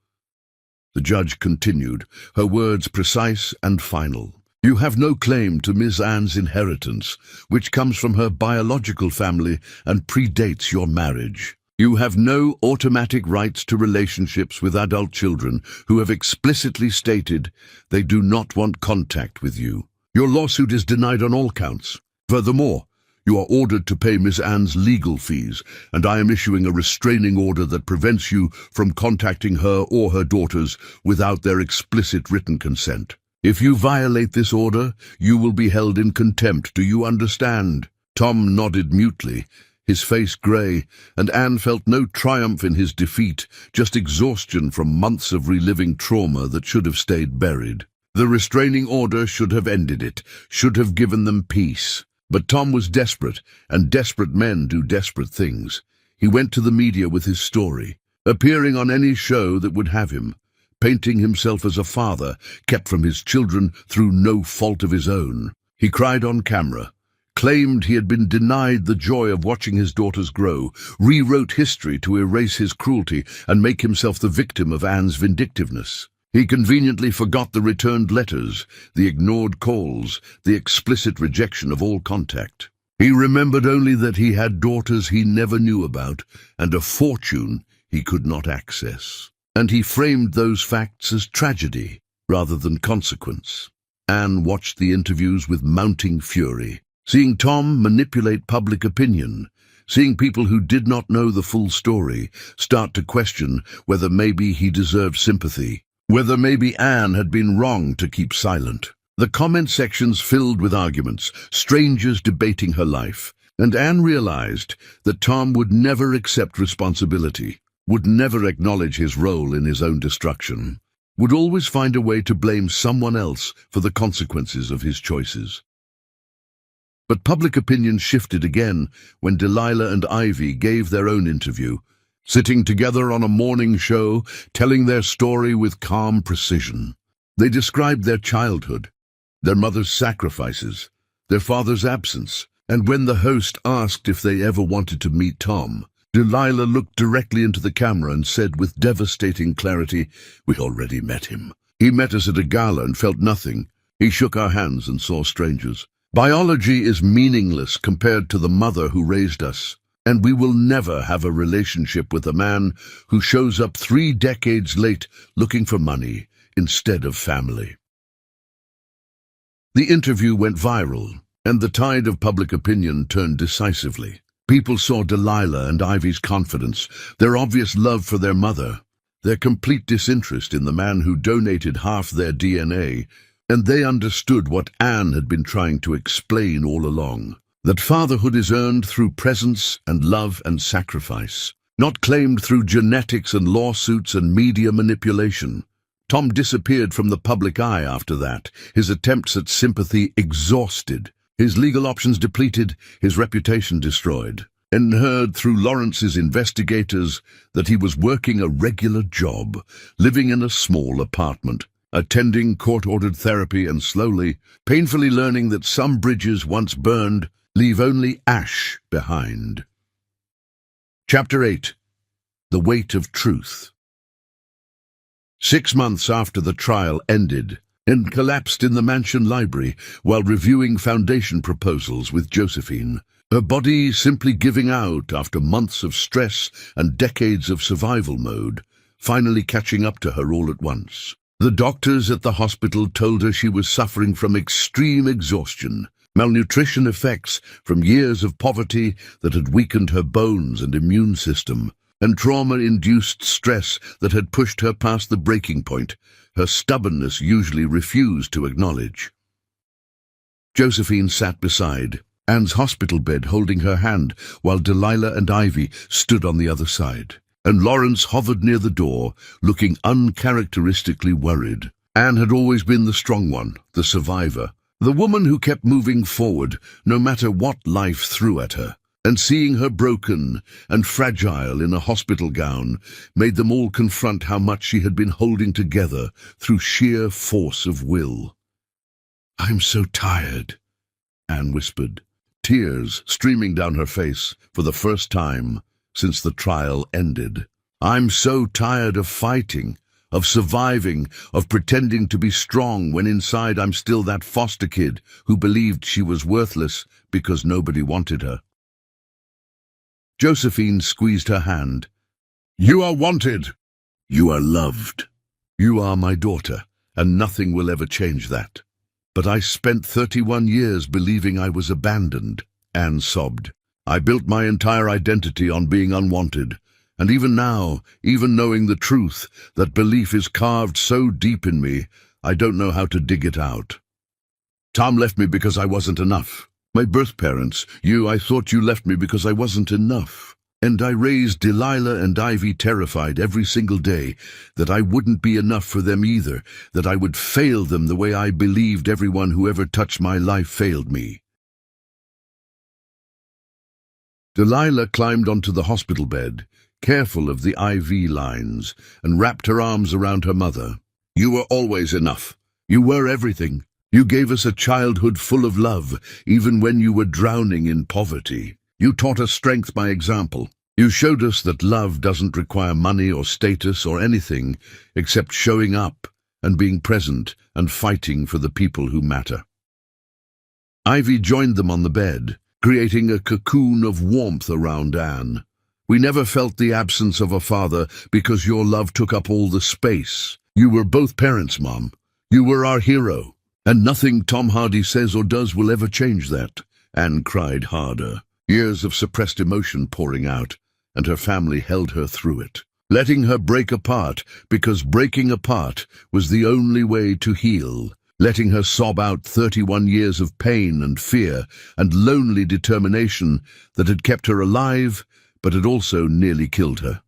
The judge continued, her words precise and final. "You have no claim to Miss Anne's inheritance, which comes from her biological family and predates your marriage. You have no automatic rights to relationships with adult children who have explicitly stated they do not want contact with you. Your lawsuit is denied on all counts. Furthermore, you are ordered to pay Miss Anne's legal fees, and I am issuing a restraining order that prevents you from contacting her or her daughters without their explicit written consent. If you violate this order, you will be held in contempt. Do you understand?" Tom nodded mutely, his face grey, and Anne felt no triumph in his defeat, just exhaustion from months of reliving trauma that should have stayed buried. The restraining order should have ended it, should have given them peace. But Tom was desperate, and desperate men do desperate things. He went to the media with his story, appearing on any show that would have him, painting himself as a father kept from his children through no fault of his own. He cried on camera, claimed he had been denied the joy of watching his daughters grow, rewrote history to erase his cruelty and make himself the victim of Anne's vindictiveness. He conveniently forgot the returned letters, the ignored calls, the explicit rejection of all contact. He remembered only that he had daughters he never knew about and a fortune he could not access. And he framed those facts as tragedy rather than consequence. Anne watched the interviews with mounting fury, seeing Tom manipulate public opinion, seeing people who did not know the full story start to question whether maybe he deserved sympathy, whether maybe Anne had been wrong to keep silent. The comment sections filled with arguments, strangers debating her life, and Anne realized that Tom would never accept responsibility, would never acknowledge his role in his own destruction, would always find a way to blame someone else for the consequences of his choices. But public opinion shifted again when Delilah and Ivy gave their own interview, sitting together on a morning show, telling their story with calm precision. They described their childhood, their mother's sacrifices, their father's absence, and when the host asked if they ever wanted to meet Tom, Delilah looked directly into the camera and said with devastating clarity, "We already met him. He met us at a gala and felt nothing. He shook our hands and saw strangers. Biology is meaningless compared to the mother who raised us, and we will never have a relationship with a man who shows up 3 decades late looking for money instead of family." The interview went viral, and the tide of public opinion turned decisively. People saw Delilah and Ivy's confidence, their obvious love for their mother, their complete disinterest in the man who donated half their DNA, and they understood what Anne had been trying to explain all along, that fatherhood is earned through presence and love and sacrifice, not claimed through genetics and lawsuits and media manipulation. Tom disappeared from the public eye after that, his attempts at sympathy exhausted, his legal options depleted, his reputation destroyed, and heard through Lawrence's investigators that he was working a regular job, living in a small apartment, attending court-ordered therapy and slowly, painfully learning that some bridges once burned leave only ash behind. Chapter 8. The Weight of Truth. 6 months after the trial ended, and collapsed in the mansion library while reviewing foundation proposals with Josephine, her body simply giving out after months of stress and decades of survival mode, finally catching up to her all at once. The doctors at the hospital told her she was suffering from extreme exhaustion, malnutrition effects from years of poverty that had weakened her bones and immune system, and trauma-induced stress that had pushed her past the breaking point her stubbornness usually refused to acknowledge. Josephine sat beside Anne's hospital bed, holding her hand, while Delilah and Ivy stood on the other side, and Lawrence hovered near the door, looking uncharacteristically worried. Anne had always been the strong one, the survivor, the woman who kept moving forward no matter what life threw at her. And seeing her broken and fragile in a hospital gown made them all confront how much she had been holding together through sheer force of will. "I'm so tired," Anne whispered, tears streaming down her face for the first time since the trial ended. "I'm so tired of fighting, of surviving, of pretending to be strong when inside I'm still that foster kid who believed she was worthless because nobody wanted her." Josephine squeezed her hand. "You are wanted. You are loved. You are my daughter, and nothing will ever change that. But I spent 31 years believing I was abandoned," Anne sobbed. "I built my entire identity on being unwanted, and even now, even knowing the truth, that belief is carved so deep in me, I don't know how to dig it out. Tom left me because I wasn't enough. My birth parents, I thought you left me because I wasn't enough. And I raised Delilah and Ivy terrified every single day that I wouldn't be enough for them either, that I would fail them the way I believed everyone who ever touched my life failed me. Delilah climbed onto the hospital bed, careful of the IV lines, and wrapped her arms around her mother. You were always enough. You were everything. You gave us a childhood full of love, even when you were drowning in poverty. You taught us strength by example. You showed us that love doesn't require money or status or anything except showing up and being present and fighting for the people who matter. Ivy joined them on the bed, creating a cocoon of warmth around Anne. We never felt the absence of a father because your love took up all the space. You were both parents, Mom. You were our hero. And nothing Tom Hardy says or does will ever change that. Anne cried harder, years of suppressed emotion pouring out, and her family held her through it, letting her break apart because breaking apart was the only way to heal, letting her sob out 31 years of pain and fear and lonely determination that had kept her alive but had also nearly killed her.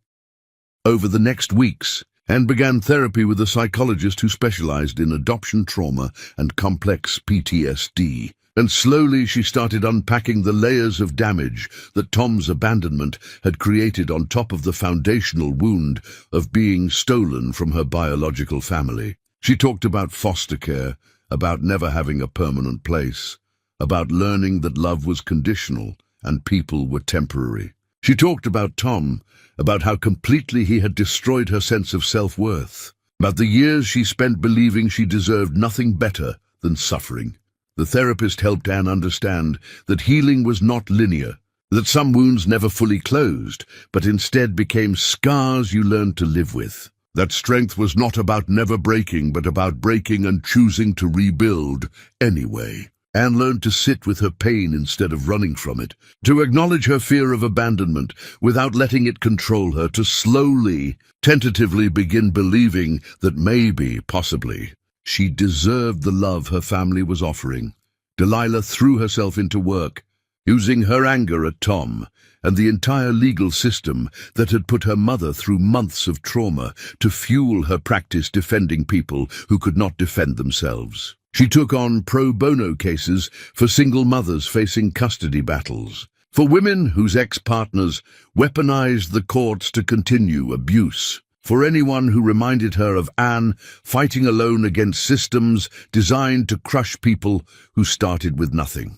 Over the next weeks, Anne began therapy with a psychologist who specialized in adoption trauma and complex PTSD. And slowly she started unpacking the layers of damage that Tom's abandonment had created on top of the foundational wound of being stolen from her biological family. She talked about foster care, about never having a permanent place, about learning that love was conditional and people were temporary. She talked about Tom, about how completely he had destroyed her sense of self-worth, about the years she spent believing she deserved nothing better than suffering. The therapist helped Anne understand that healing was not linear, that some wounds never fully closed, but instead became scars you learned to live with. That strength was not about never breaking, but about breaking and choosing to rebuild anyway. Anne learned to sit with her pain instead of running from it, to acknowledge her fear of abandonment without letting it control her, to slowly, tentatively begin believing that maybe, possibly, she deserved the love her family was offering. Delilah threw herself into work, using her anger at Tom and the entire legal system that had put her mother through months of trauma to fuel her practice defending people who could not defend themselves. She took on pro bono cases for single mothers facing custody battles, for women whose ex-partners weaponized the courts to continue abuse, for anyone who reminded her of Anne fighting alone against systems designed to crush people who started with nothing.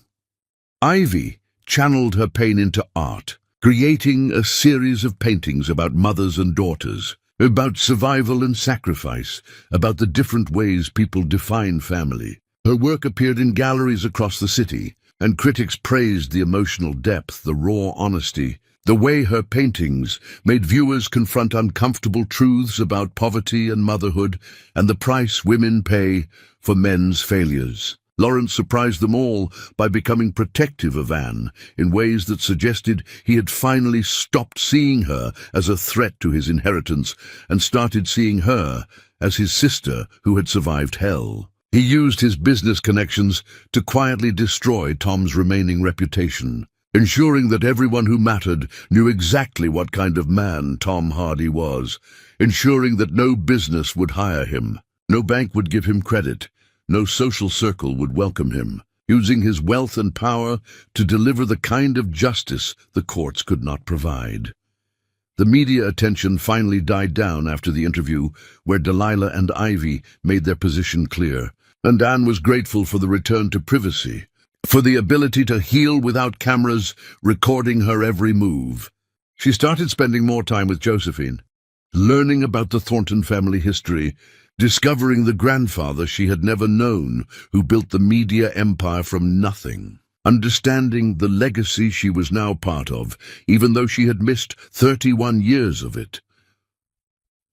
Ivy channeled her pain into art, creating a series of paintings about mothers and daughters, about survival and sacrifice, about the different ways people define family. Her work appeared in galleries across the city, and critics praised the emotional depth, the raw honesty, the way her paintings made viewers confront uncomfortable truths about poverty and motherhood and the price women pay for men's failures. Lawrence surprised them all by becoming protective of Anne in ways that suggested he had finally stopped seeing her as a threat to his inheritance and started seeing her as his sister who had survived hell. He used his business connections to quietly destroy Tom's remaining reputation, ensuring that everyone who mattered knew exactly what kind of man Tom Hardy was, ensuring that no business would hire him, no bank would give him credit, no social circle would welcome him, using his wealth and power to deliver the kind of justice the courts could not provide. The media attention finally died down after the interview, where Delilah and Ivy made their position clear, and Anne was grateful for the return to privacy, for the ability to heal without cameras recording her every move. She started spending more time with Josephine, learning about the Thornton family history, discovering the grandfather she had never known who built the media empire from nothing, understanding the legacy she was now part of, even though she had missed 31 years of it.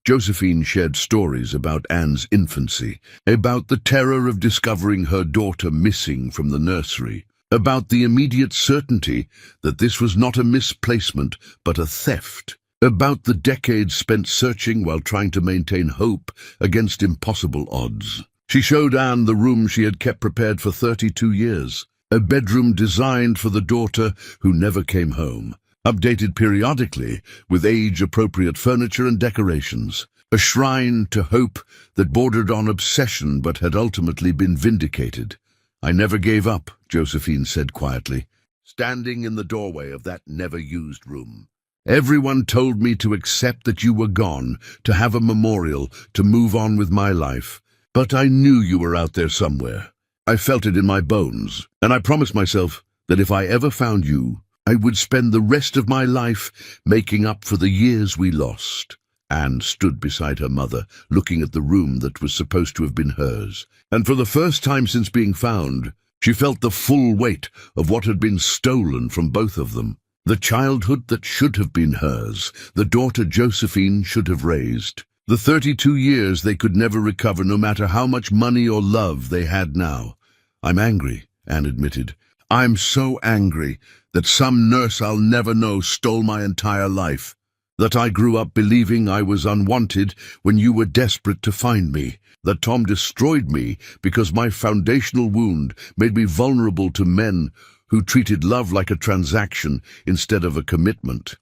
Josephine shared stories about Anne's infancy, about the terror of discovering her daughter missing from the nursery, about the immediate certainty that this was not a misplacement but a theft, about the decades spent searching while trying to maintain hope against impossible odds. She showed Anne the room she had kept prepared for 32 years, a bedroom designed for the daughter who never came home, updated periodically with age-appropriate furniture and decorations. A shrine to hope that bordered on obsession but had ultimately been vindicated. "I never gave up," Josephine said quietly, standing in the doorway of that never-used room. "Everyone told me to accept that you were gone, to have a memorial, to move on with my life. But I knew you were out there somewhere. I felt it in my bones, and I promised myself that if I ever found you, I would spend the rest of my life making up for the years we lost." Anne stood beside her mother, looking at the room that was supposed to have been hers. And for the first time since being found, she felt the full weight of what had been stolen from both of them. The childhood that should have been hers, the daughter Josephine should have raised. The 32 years they could never recover, no matter how much money or love they had now. "I'm angry," Anne admitted. "I'm so angry that some nurse I'll never know stole my entire life. That I grew up believing I was unwanted when you were desperate to find me. That Tom destroyed me because my foundational wound made me vulnerable to men who treated love like a transaction instead of a commitment."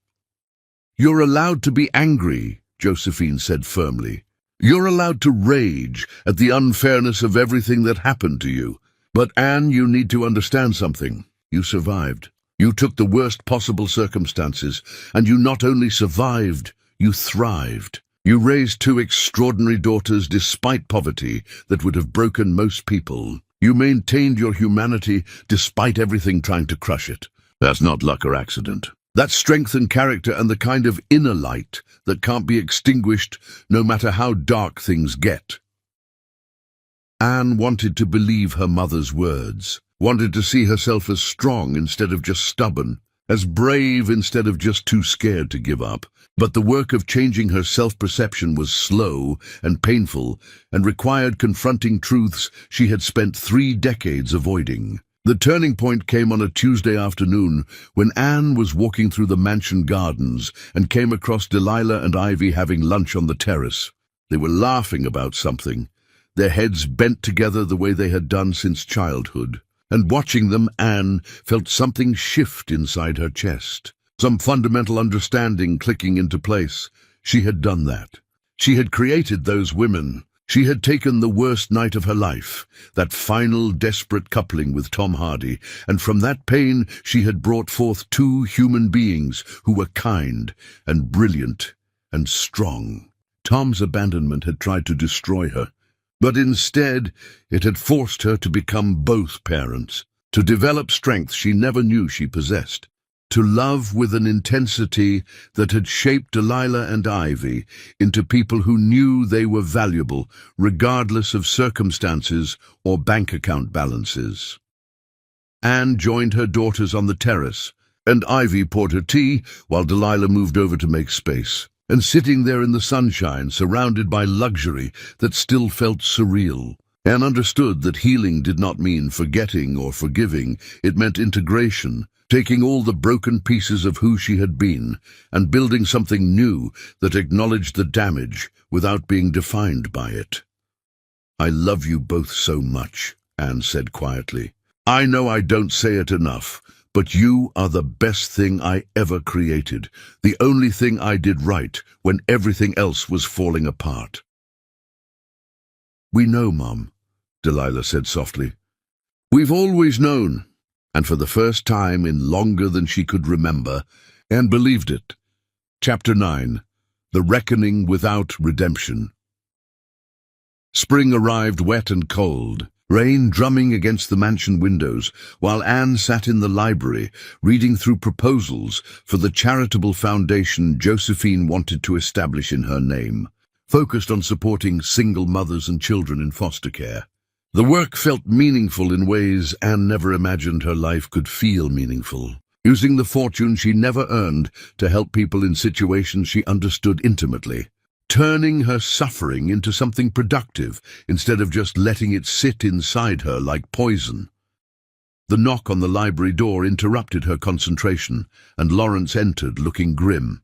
"You're allowed to be angry," Josephine said firmly. "You're allowed to rage at the unfairness of everything that happened to you. But Anne, you need to understand something. You survived. You took the worst possible circumstances, and you not only survived, you thrived. You raised two extraordinary daughters despite poverty that would have broken most people. You maintained your humanity despite everything trying to crush it. That's not luck or accident. That's strength and character and the kind of inner light that can't be extinguished no matter how dark things get." Anne wanted to believe her mother's words, wanted to see herself as strong instead of just stubborn, as brave instead of just too scared to give up. But the work of changing her self-perception was slow and painful and required confronting truths she had spent 3 decades avoiding. The turning point came on a Tuesday afternoon when Anne was walking through the mansion gardens and came across Delilah and Ivy having lunch on the terrace. They were laughing about something, their heads bent together the way they had done since childhood. And watching them, Anne felt something shift inside her chest, some fundamental understanding clicking into place. She had done that. She had created those women. She had taken the worst night of her life, that final desperate coupling with Tom Hardy, and from that pain she had brought forth 2 human beings who were kind and brilliant and strong. Tom's abandonment had tried to destroy her, but instead it had forced her to become both parents, to develop strength she never knew she possessed, to love with an intensity that had shaped Delilah and Ivy into people who knew they were valuable, regardless of circumstances or bank account balances. Anne joined her daughters on the terrace, and Ivy poured her tea while Delilah moved over to make space. And sitting there in the sunshine, surrounded by luxury that still felt surreal, Anne understood that healing did not mean forgetting or forgiving. It meant integration, taking all the broken pieces of who she had been and building something new that acknowledged the damage without being defined by it. "I love you both so much," Anne said quietly. "I know I don't say it enough, but you are the best thing I ever created, the only thing I did right when everything else was falling apart." "We know, Mom," Delilah said softly. "We've always known." And for the first time in longer than she could remember, Anne believed it. Chapter 9. The Reckoning Without Redemption. Spring arrived wet and cold, rain drumming against the mansion windows, while Anne sat in the library, reading through proposals for the charitable foundation Josephine wanted to establish in her name, focused on supporting single mothers and children in foster care. The work felt meaningful in ways Anne never imagined her life could feel meaningful, using the fortune she never earned to help people in situations she understood intimately, turning her suffering into something productive instead of just letting it sit inside her like poison. The knock on the library door interrupted her concentration, and Lawrence entered looking grim.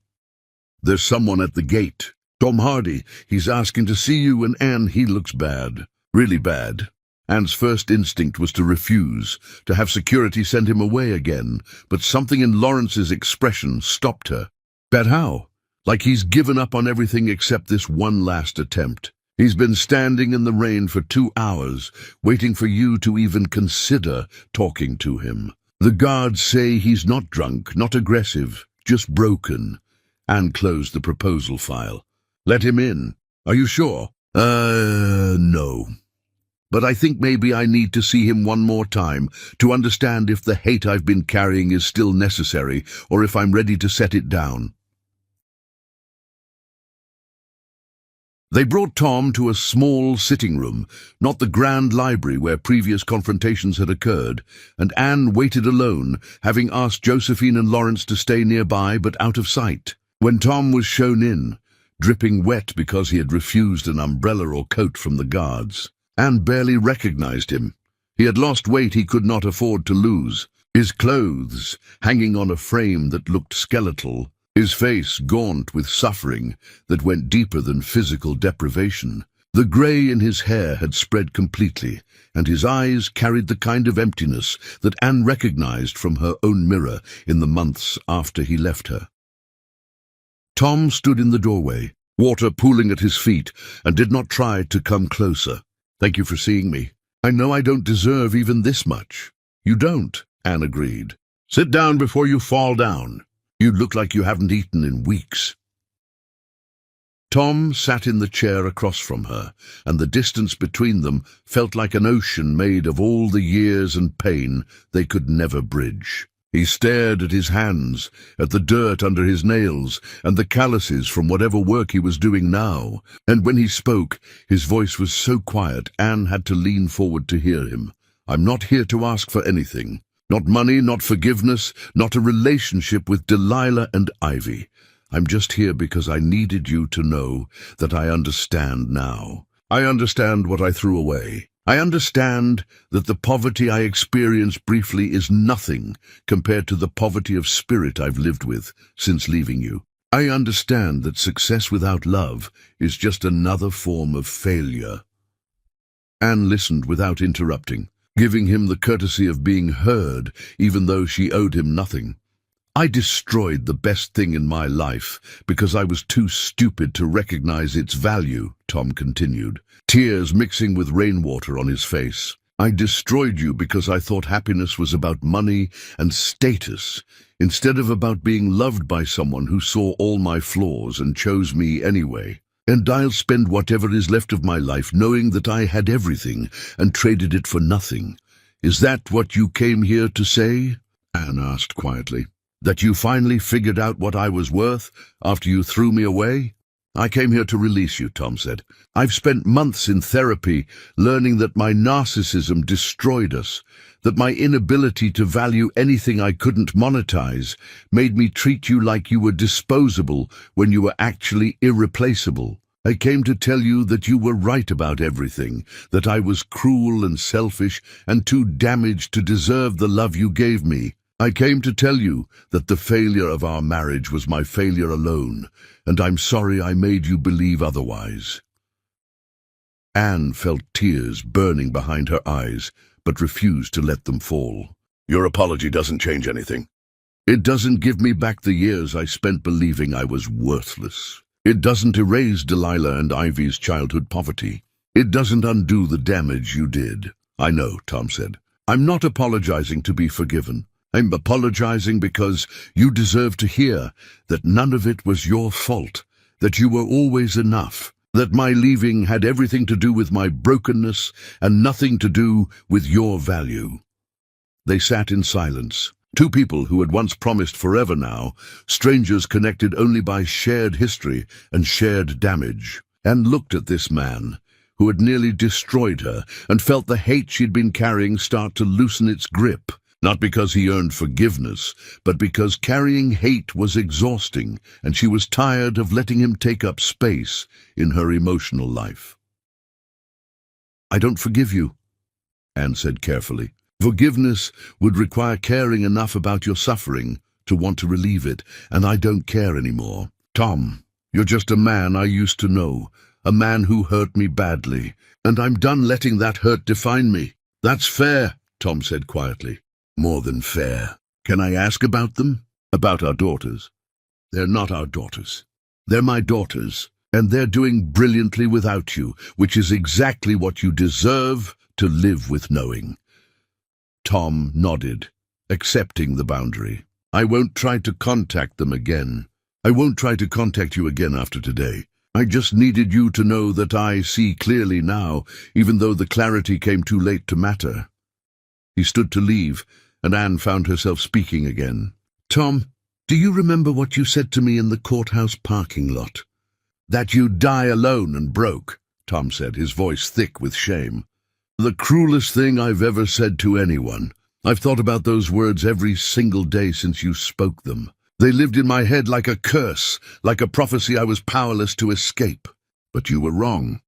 "There's someone at the gate. Tom Hardy. He's asking to see you." And Anne, "He looks bad. Really bad." Anne's first instinct was to refuse, to have security send him away again, but something in Lawrence's expression stopped her. "But how? Like he's given up on everything except this one last attempt. He's been standing in the rain for 2 hours, waiting for you to even consider talking to him. The guards say he's not drunk, not aggressive, just broken." Anne closed the proposal file. "Let him in. Are you sure?" No. But I think maybe I need to see him one more time to understand if the hate I've been carrying is still necessary or if I'm ready to set it down." They brought Tom to a small sitting room, not the grand library where previous confrontations had occurred, and Anne waited alone, having asked Josephine and Lawrence to stay nearby but out of sight. When Tom was shown in, dripping wet because he had refused an umbrella or coat from the guards, Anne barely recognized him. He had lost weight he could not afford to lose, his clothes hanging on a frame that looked skeletal, his face gaunt with suffering that went deeper than physical deprivation. The grey in his hair had spread completely, and his eyes carried the kind of emptiness that Anne recognized from her own mirror in the months after he left her. Tom stood in the doorway, water pooling at his feet, and did not try to come closer. "Thank you for seeing me. I know I don't deserve even this much." "You don't," Anne agreed. "Sit down before you fall down. You look like you haven't eaten in weeks." Tom sat in the chair across from her, and the distance between them felt like an ocean made of all the years and pain they could never bridge. He stared at his hands, at the dirt under his nails, and the calluses from whatever work he was doing now, and when he spoke, his voice was so quiet Anne had to lean forward to hear him. "I'm not here to ask for anything. Not money, not forgiveness, not a relationship with Delilah and Ivy. I'm just here because I needed you to know that I understand now. I understand what I threw away. I understand that the poverty I experienced briefly is nothing compared to the poverty of spirit I've lived with since leaving you. I understand that success without love is just another form of failure." Anne listened without interrupting, giving him the courtesy of being heard even though she owed him nothing. "I destroyed the best thing in my life because I was too stupid to recognize its value," Tom continued, tears mixing with rainwater on his face. "I destroyed you because I thought happiness was about money and status, instead of about being loved by someone who saw all my flaws and chose me anyway. And I'll spend whatever is left of my life knowing that I had everything and traded it for nothing. Is that what you came here to say?" Anne asked quietly. "That you finally figured out what I was worth after you threw me away?" "I came here to release you," Tom said. "I've spent months in therapy learning that my narcissism destroyed us, that my inability to value anything I couldn't monetize made me treat you like you were disposable when you were actually irreplaceable. I came to tell you that you were right about everything, that I was cruel and selfish and too damaged to deserve the love you gave me. I came to tell you that the failure of our marriage was my failure alone, and I'm sorry I made you believe otherwise." Anne felt tears burning behind her eyes, but refused to let them fall. "Your apology doesn't change anything. It doesn't give me back the years I spent believing I was worthless. It doesn't erase Delilah and Ivy's childhood poverty. It doesn't undo the damage you did." "I know," Tom said. "I'm not apologizing to be forgiven. I'm apologizing because you deserve to hear that none of it was your fault, that you were always enough, that my leaving had everything to do with my brokenness and nothing to do with your value." They sat in silence, two people who had once promised forever now, strangers connected only by shared history and shared damage, and looked at this man who had nearly destroyed her and felt the hate she'd been carrying start to loosen its grip. Not because he earned forgiveness, but because carrying hate was exhausting, and she was tired of letting him take up space in her emotional life. "I don't forgive you," Anne said carefully. "Forgiveness would require caring enough about your suffering to want to relieve it, and I don't care anymore. Tom, you're just a man I used to know. a man who hurt me badly, and I'm done letting that hurt define me. That's fair, Tom said quietly. More than fair. Can I ask about them? About our daughters? They're not our daughters. They're my daughters, and they're doing brilliantly without you, which is exactly what you deserve to live with knowing. Tom nodded, accepting the boundary. I won't try to contact them again. I won't try to contact you again after today. I just needed you to know that I see clearly now, even though the clarity came too late to matter. He stood to leave, and Anne found herself speaking again. Tom, do you remember what you said to me in the courthouse parking lot? That you'd die alone and broke, Tom said, his voice thick with shame. The cruelest thing I've ever said to anyone. I've thought about those words every single day since you spoke them. They lived in my head like a curse, like a prophecy I was powerless to escape. But you were wrong.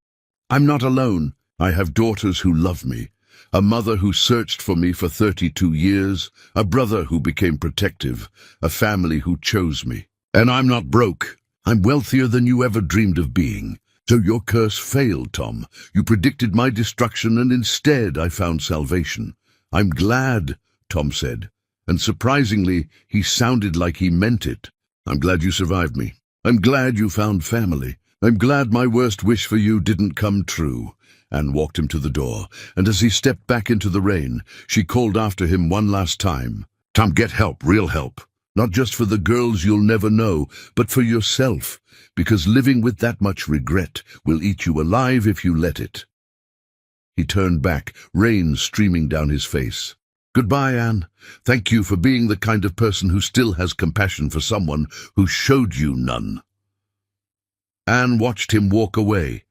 I'm not alone. I have daughters who love me, a mother who searched for me for 32 years, a brother who became protective, a family who chose me. And I'm not broke. I'm wealthier than you ever dreamed of being. So your curse failed, Tom. You predicted my destruction, and instead I found salvation. I'm glad, Tom said, and surprisingly, he sounded like he meant it. I'm glad you survived me. I'm glad you found family. I'm glad my worst wish for you didn't come true. Anne walked him to the door, and as he stepped back into the rain, she called after him one last time. Tom, get help, real help. Not just for the girls you'll never know, but for yourself, because living with that much regret will eat you alive if you let it. He turned back, rain streaming down his face. Goodbye, Anne. Thank you for being the kind of person who still has compassion for someone who showed you none. Anne watched him walk away,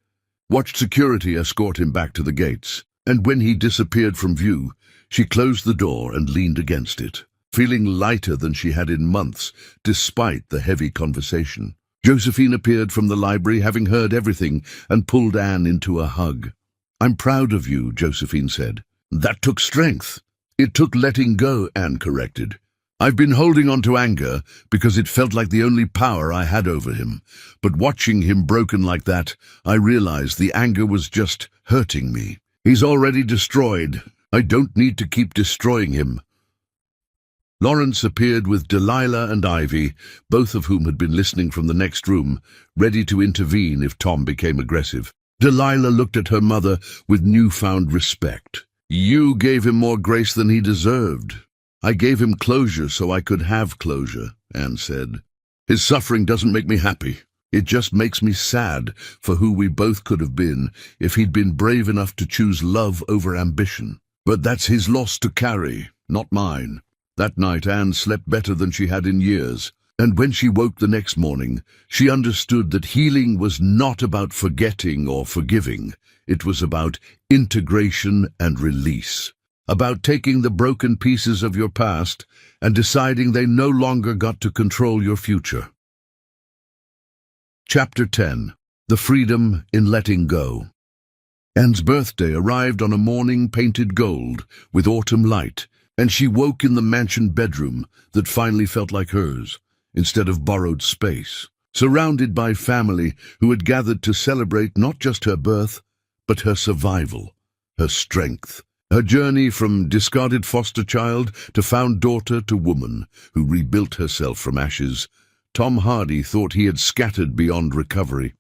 watched security escort him back to the gates, and when he disappeared from view, she closed the door and leaned against it, feeling lighter than she had in months, despite the heavy conversation. Josephine appeared from the library, having heard everything, and pulled Anne into a hug. I'm proud of you, Josephine said. That took strength. It took letting go, Anne corrected. I've been holding on to anger because it felt like the only power I had over him. But watching him broken like that, I realized the anger was just hurting me. He's already destroyed. I don't need to keep destroying him. Lawrence appeared with Delilah and Ivy, both of whom had been listening from the next room, ready to intervene if Tom became aggressive. Delilah looked at her mother with newfound respect. You gave him more grace than he deserved. I gave him closure so I could have closure, Anne said. His suffering doesn't make me happy. It just makes me sad for who we both could have been if he'd been brave enough to choose love over ambition. But that's his loss to carry, not mine. That night Anne slept better than she had in years, and when she woke the next morning, she understood that healing was not about forgetting or forgiving. It was about integration and release, about taking the broken pieces of your past and deciding they no longer got to control your future. Chapter 10. The Freedom in Letting Go. Anne's birthday arrived on a morning painted gold with autumn light, and she woke in the mansion bedroom that finally felt like hers, instead of borrowed space, surrounded by family who had gathered to celebrate not just her birth, but her survival, her strength, her journey from discarded foster child to found daughter to woman who rebuilt herself from ashes. Tom Hardy thought he had scattered beyond recovery.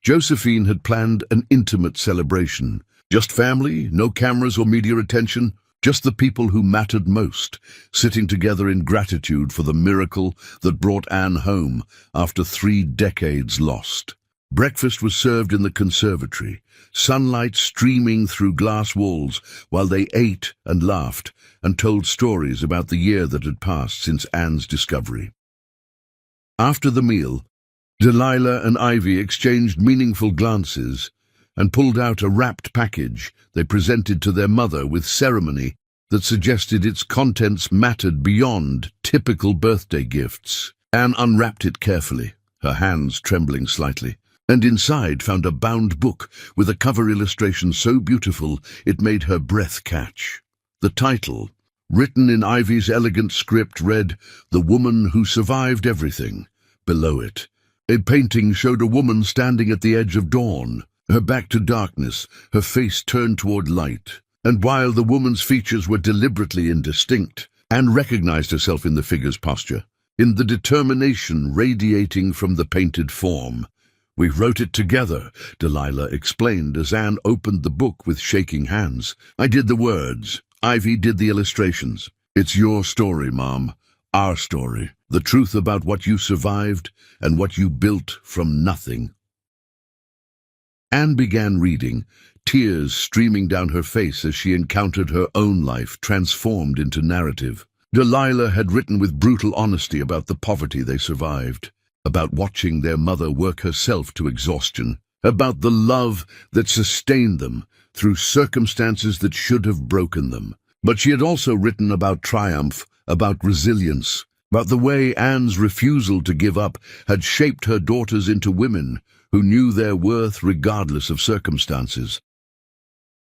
Josephine had planned an intimate celebration. Just family, no cameras or media attention, just the people who mattered most, sitting together in gratitude for the miracle that brought Anne home after 3 decades lost. Breakfast was served in the conservatory, sunlight streaming through glass walls while they ate and laughed and told stories about the year that had passed since Anne's discovery. After the meal, Delilah and Ivy exchanged meaningful glances and pulled out a wrapped package they presented to their mother with ceremony that suggested its contents mattered beyond typical birthday gifts. Anne unwrapped it carefully, her hands trembling slightly, and inside found a bound book with a cover illustration so beautiful it made her breath catch. The title, written in Ivy's elegant script, read, "The Woman Who Survived Everything." Below it, A painting showed a woman standing at the edge of dawn, her back to darkness, her face turned toward light. And while the woman's features were deliberately indistinct, Anne recognized herself in the figure's posture, in the determination radiating from the painted form. "We wrote it together," Delilah explained as Anne opened the book with shaking hands. "I did the words. Ivy did the illustrations. It's your story, Mom. Our story. The truth about what you survived and what you built from nothing." Anne began reading, tears streaming down her face as she encountered her own life transformed into narrative. Delilah had written with brutal honesty about the poverty they survived, about watching their mother work herself to exhaustion, about the love that sustained them through circumstances that should have broken them. But she had also written about triumph, about resilience, about the way Anne's refusal to give up had shaped her daughters into women who knew their worth regardless of circumstances.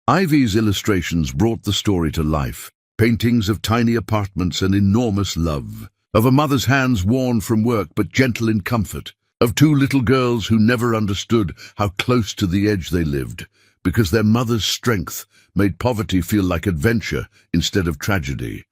Ivy's illustrations brought the story to life, paintings of tiny apartments and enormous love, of a mother's hands worn from work but gentle in comfort, of two little girls who never understood how close to the edge they lived, because their mother's strength made poverty feel like adventure instead of tragedy.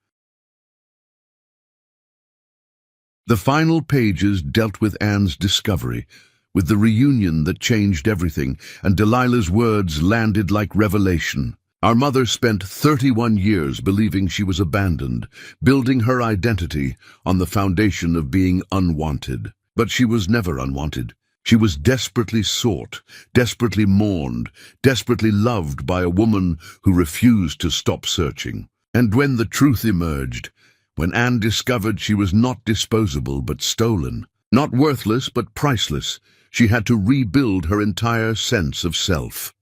The final pages dealt with Anne's discovery, with the reunion that changed everything, and Delilah's words landed like revelation. "Our mother spent 31 years believing she was abandoned, building her identity on the foundation of being unwanted. But she was never unwanted. She was desperately sought, desperately mourned, desperately loved by a woman who refused to stop searching. And when the truth emerged, when Anne discovered she was not disposable but stolen, not worthless but priceless, she had to rebuild her entire sense of self."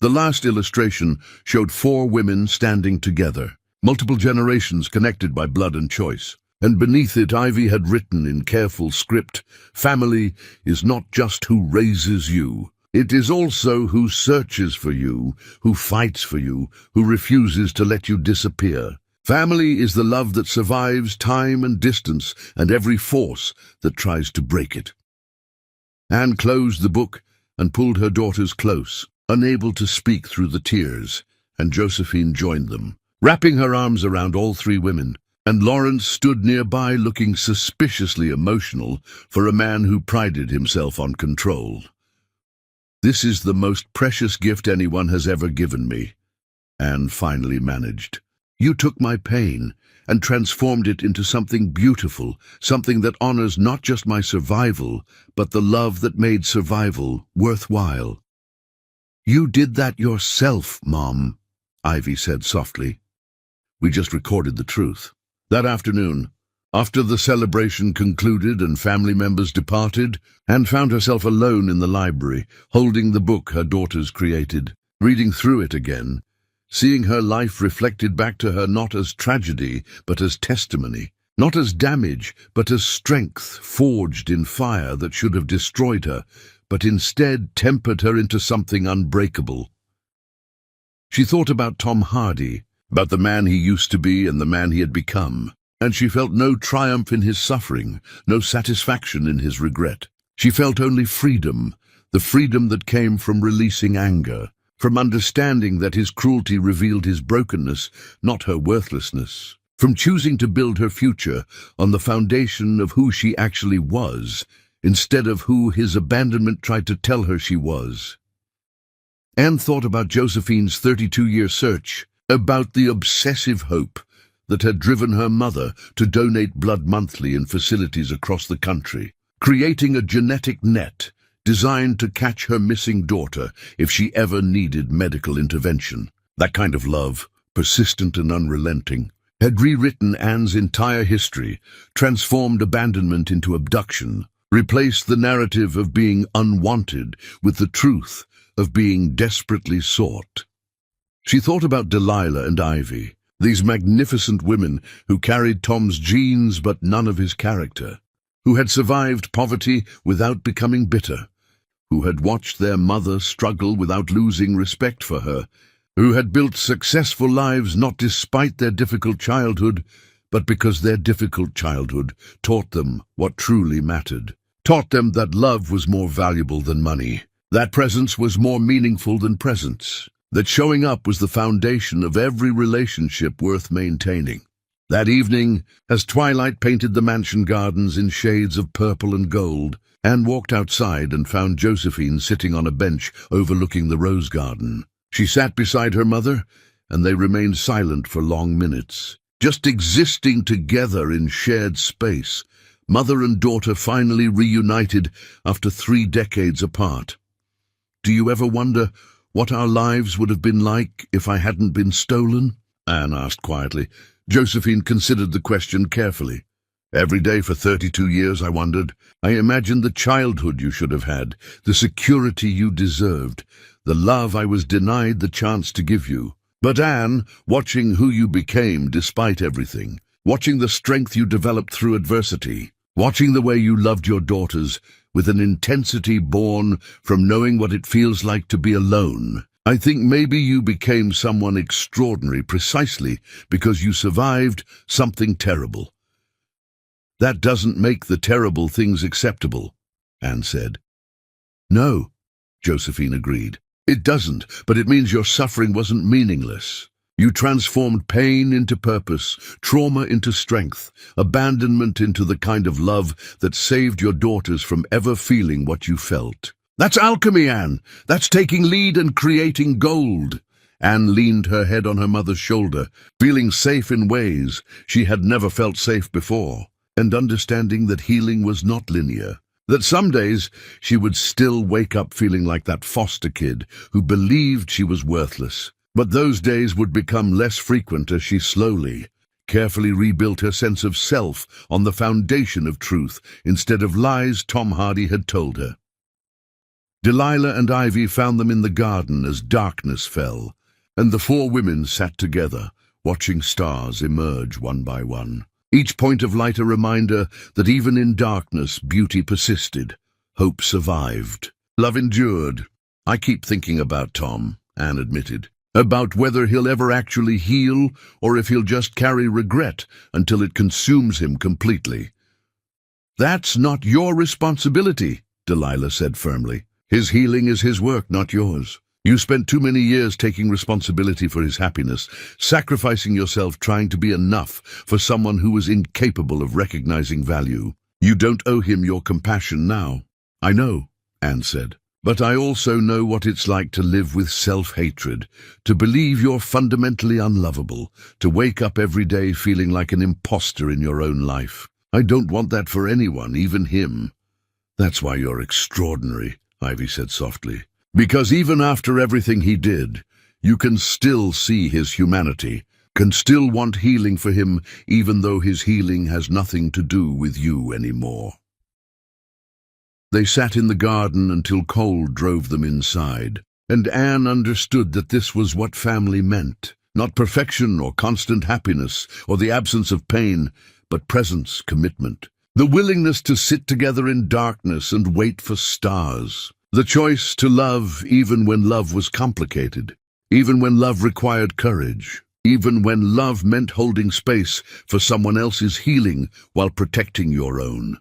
The last illustration showed 4 women standing together, multiple generations connected by blood and choice. And beneath it, Ivy had written in careful script, "Family is not just who raises you. It is also who searches for you, who fights for you, who refuses to let you disappear. Family is the love that survives time and distance and every force that tries to break it." Anne closed the book and pulled her daughters close, unable to speak through the tears, and Josephine joined them, wrapping her arms around all 3 women, and Lawrence stood nearby looking suspiciously emotional for a man who prided himself on control. "This is the most precious gift anyone has ever given me," Anne finally managed. "You took my pain and transformed it into something beautiful, something that honors not just my survival, but the love that made survival worthwhile." "You did that yourself, Mom," Ivy said softly. "We just recorded the truth." That afternoon, after the celebration concluded and family members departed, Anne found herself alone in the library, holding the book her daughters created, reading through it again, seeing her life reflected back to her not as tragedy, but as testimony, not as damage, but as strength forged in fire that should have destroyed her, but instead tempered her into something unbreakable. She thought about Tom Hardy, about the man he used to be and the man he had become, and she felt no triumph in his suffering, no satisfaction in his regret. She felt only freedom, the freedom that came from releasing anger, from understanding that his cruelty revealed his brokenness, not her worthlessness, from choosing to build her future on the foundation of who she actually was, instead of who his abandonment tried to tell her she was. Anne thought about Josephine's 32-year search, about the obsessive hope that had driven her mother to donate blood monthly in facilities across the country, creating a genetic net designed to catch her missing daughter if she ever needed medical intervention. That kind of love, persistent and unrelenting, had rewritten Anne's entire history, transformed abandonment into abduction, replaced the narrative of being unwanted with the truth of being desperately sought. She thought about Delilah and Ivy, these magnificent women who carried Tom's genes but none of his character, who had survived poverty without becoming bitter, who had watched their mother struggle without losing respect for her, who had built successful lives not despite their difficult childhood, but because their difficult childhood taught them what truly mattered. taught them that love was more valuable than money, that presence was more meaningful than presents, that showing up was the foundation of every relationship worth maintaining. That evening, as twilight painted the mansion gardens in shades of purple and gold, Anne walked outside and found Josephine sitting on a bench overlooking the rose garden. She sat beside her mother, and they remained silent for long minutes, just existing together in shared space, mother and daughter finally reunited after 3 decades apart. "Do you ever wonder what our lives would have been like if I hadn't been stolen?" Anne asked quietly. Josephine considered the question carefully. "Every day for 32 years, I wondered. I imagined the childhood you should have had, the security you deserved, the love I was denied the chance to give you. But Anne, watching who you became despite everything, watching the strength you developed through adversity, watching the way you loved your daughters with an intensity born from knowing what it feels like to be alone, I think maybe you became someone extraordinary precisely because you survived something terrible. That doesn't make the terrible things acceptable," Anne said. "No," Josephine agreed. "It doesn't, but it means your suffering wasn't meaningless. You transformed pain into purpose, trauma into strength, abandonment into the kind of love that saved your daughters from ever feeling what you felt. That's alchemy, Anne. That's taking lead and creating gold." Anne leaned her head on her mother's shoulder, feeling safe in ways she had never felt safe before, and understanding that healing was not linear, that some days she would still wake up feeling like that foster kid who believed she was worthless. But those days would become less frequent as she slowly, carefully rebuilt her sense of self on the foundation of truth instead of lies Tom Hardy had told her. Delilah and Ivy found them in the garden as darkness fell, and the 4 women sat together, watching stars emerge one by one. Each point of light a reminder that even in darkness, beauty persisted, hope survived, love endured. "I keep thinking about Tom," Anne admitted, "about whether he'll ever actually heal or if he'll just carry regret until it consumes him completely." "That's not your responsibility," Delilah said firmly. "His healing is his work, not yours. You spent too many years taking responsibility for his happiness, sacrificing yourself trying to be enough for someone who was incapable of recognizing value. You don't owe him your compassion now." "I know," Anne said, "but I also know what it's like to live with self-hatred, to believe you're fundamentally unlovable, to wake up every day feeling like an imposter in your own life. I don't want that for anyone, even him." "That's why you're extraordinary," Ivy said softly. "Because even after everything he did, you can still see his humanity, can still want healing for him even though his healing has nothing to do with you anymore." They sat in the garden until cold drove them inside, and Anne understood that this was what family meant. Not perfection or constant happiness or the absence of pain, but presence, commitment. The willingness to sit together in darkness and wait for stars. The choice to love even when love was complicated, even when love required courage, even when love meant holding space for someone else's healing while protecting your own.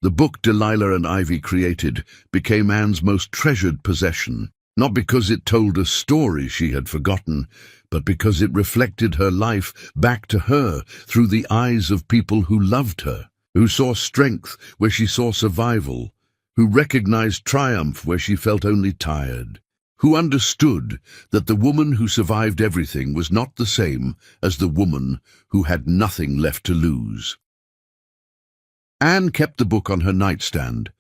The book Delilah and Ivy created became Anne's most treasured possession, not because it told a story she had forgotten, but because it reflected her life back to her through the eyes of people who loved her, who saw strength where she saw survival, who recognized triumph where she felt only tired, who understood that the woman who survived everything was not the same as the woman who had nothing left to lose. Anne kept the book on her nightstand,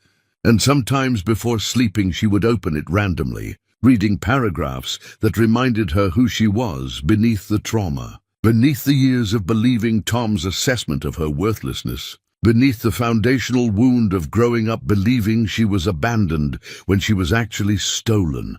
and sometimes before sleeping she would open it randomly, reading paragraphs that reminded her who she was beneath the trauma, beneath the years of believing Tom's assessment of her worthlessness, beneath the foundational wound of growing up believing she was abandoned when she was actually stolen.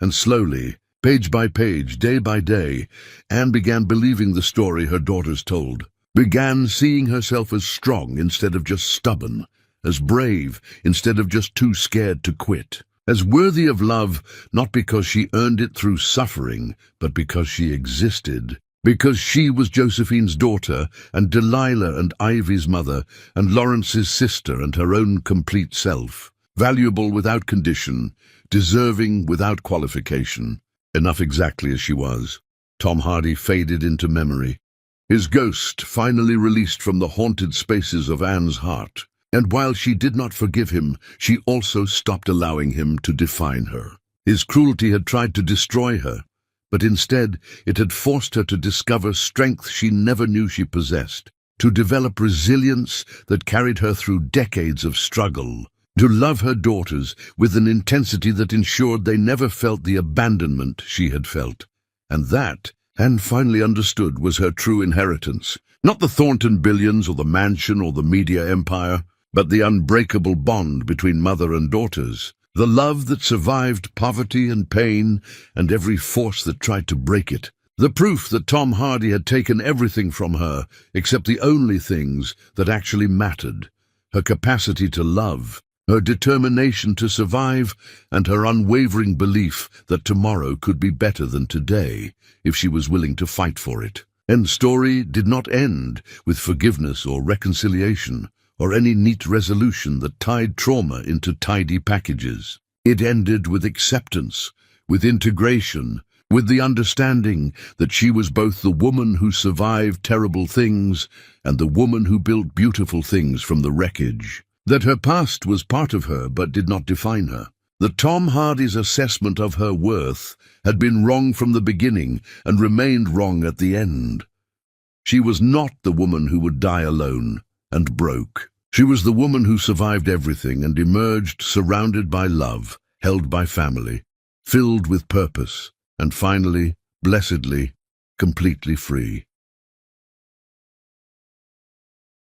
And slowly, page by page, day by day, Anne began believing the story her daughters told, began seeing herself as strong instead of just stubborn, as brave instead of just too scared to quit, as worthy of love not because she earned it through suffering, but because she existed, Because she was Josephine's daughter, and Delilah and Ivy's mother, and Lawrence's sister and her own complete self. Valuable without condition, deserving without qualification. Enough exactly as she was. Tom Hardy faded into memory. His ghost finally released from the haunted spaces of Anne's heart. And while she did not forgive him, she also stopped allowing him to define her. His cruelty had tried to destroy her, but instead it had forced her to discover strength she never knew she possessed, to develop resilience that carried her through decades of struggle, to love her daughters with an intensity that ensured they never felt the abandonment she had felt. And that, Anne finally understood, was her true inheritance. Not the Thornton billions or the mansion or the media empire, but the unbreakable bond between mother and daughters. The love that survived poverty and pain and every force that tried to break it. The proof that Tom Hardy had taken everything from her except the only things that actually mattered. Her capacity to love, her determination to survive, and her unwavering belief that tomorrow could be better than today if she was willing to fight for it. And story did not end with forgiveness or reconciliation, or any neat resolution that tied trauma into tidy packages. It ended with acceptance, with integration, with the understanding that she was both the woman who survived terrible things and the woman who built beautiful things from the wreckage. That her past was part of her but did not define her. That Tom Hardy's assessment of her worth had been wrong from the beginning and remained wrong at the end. She was not the woman who would die alone and broke. She was the woman who survived everything and emerged surrounded by love, held by family, filled with purpose, and finally, blessedly, completely free.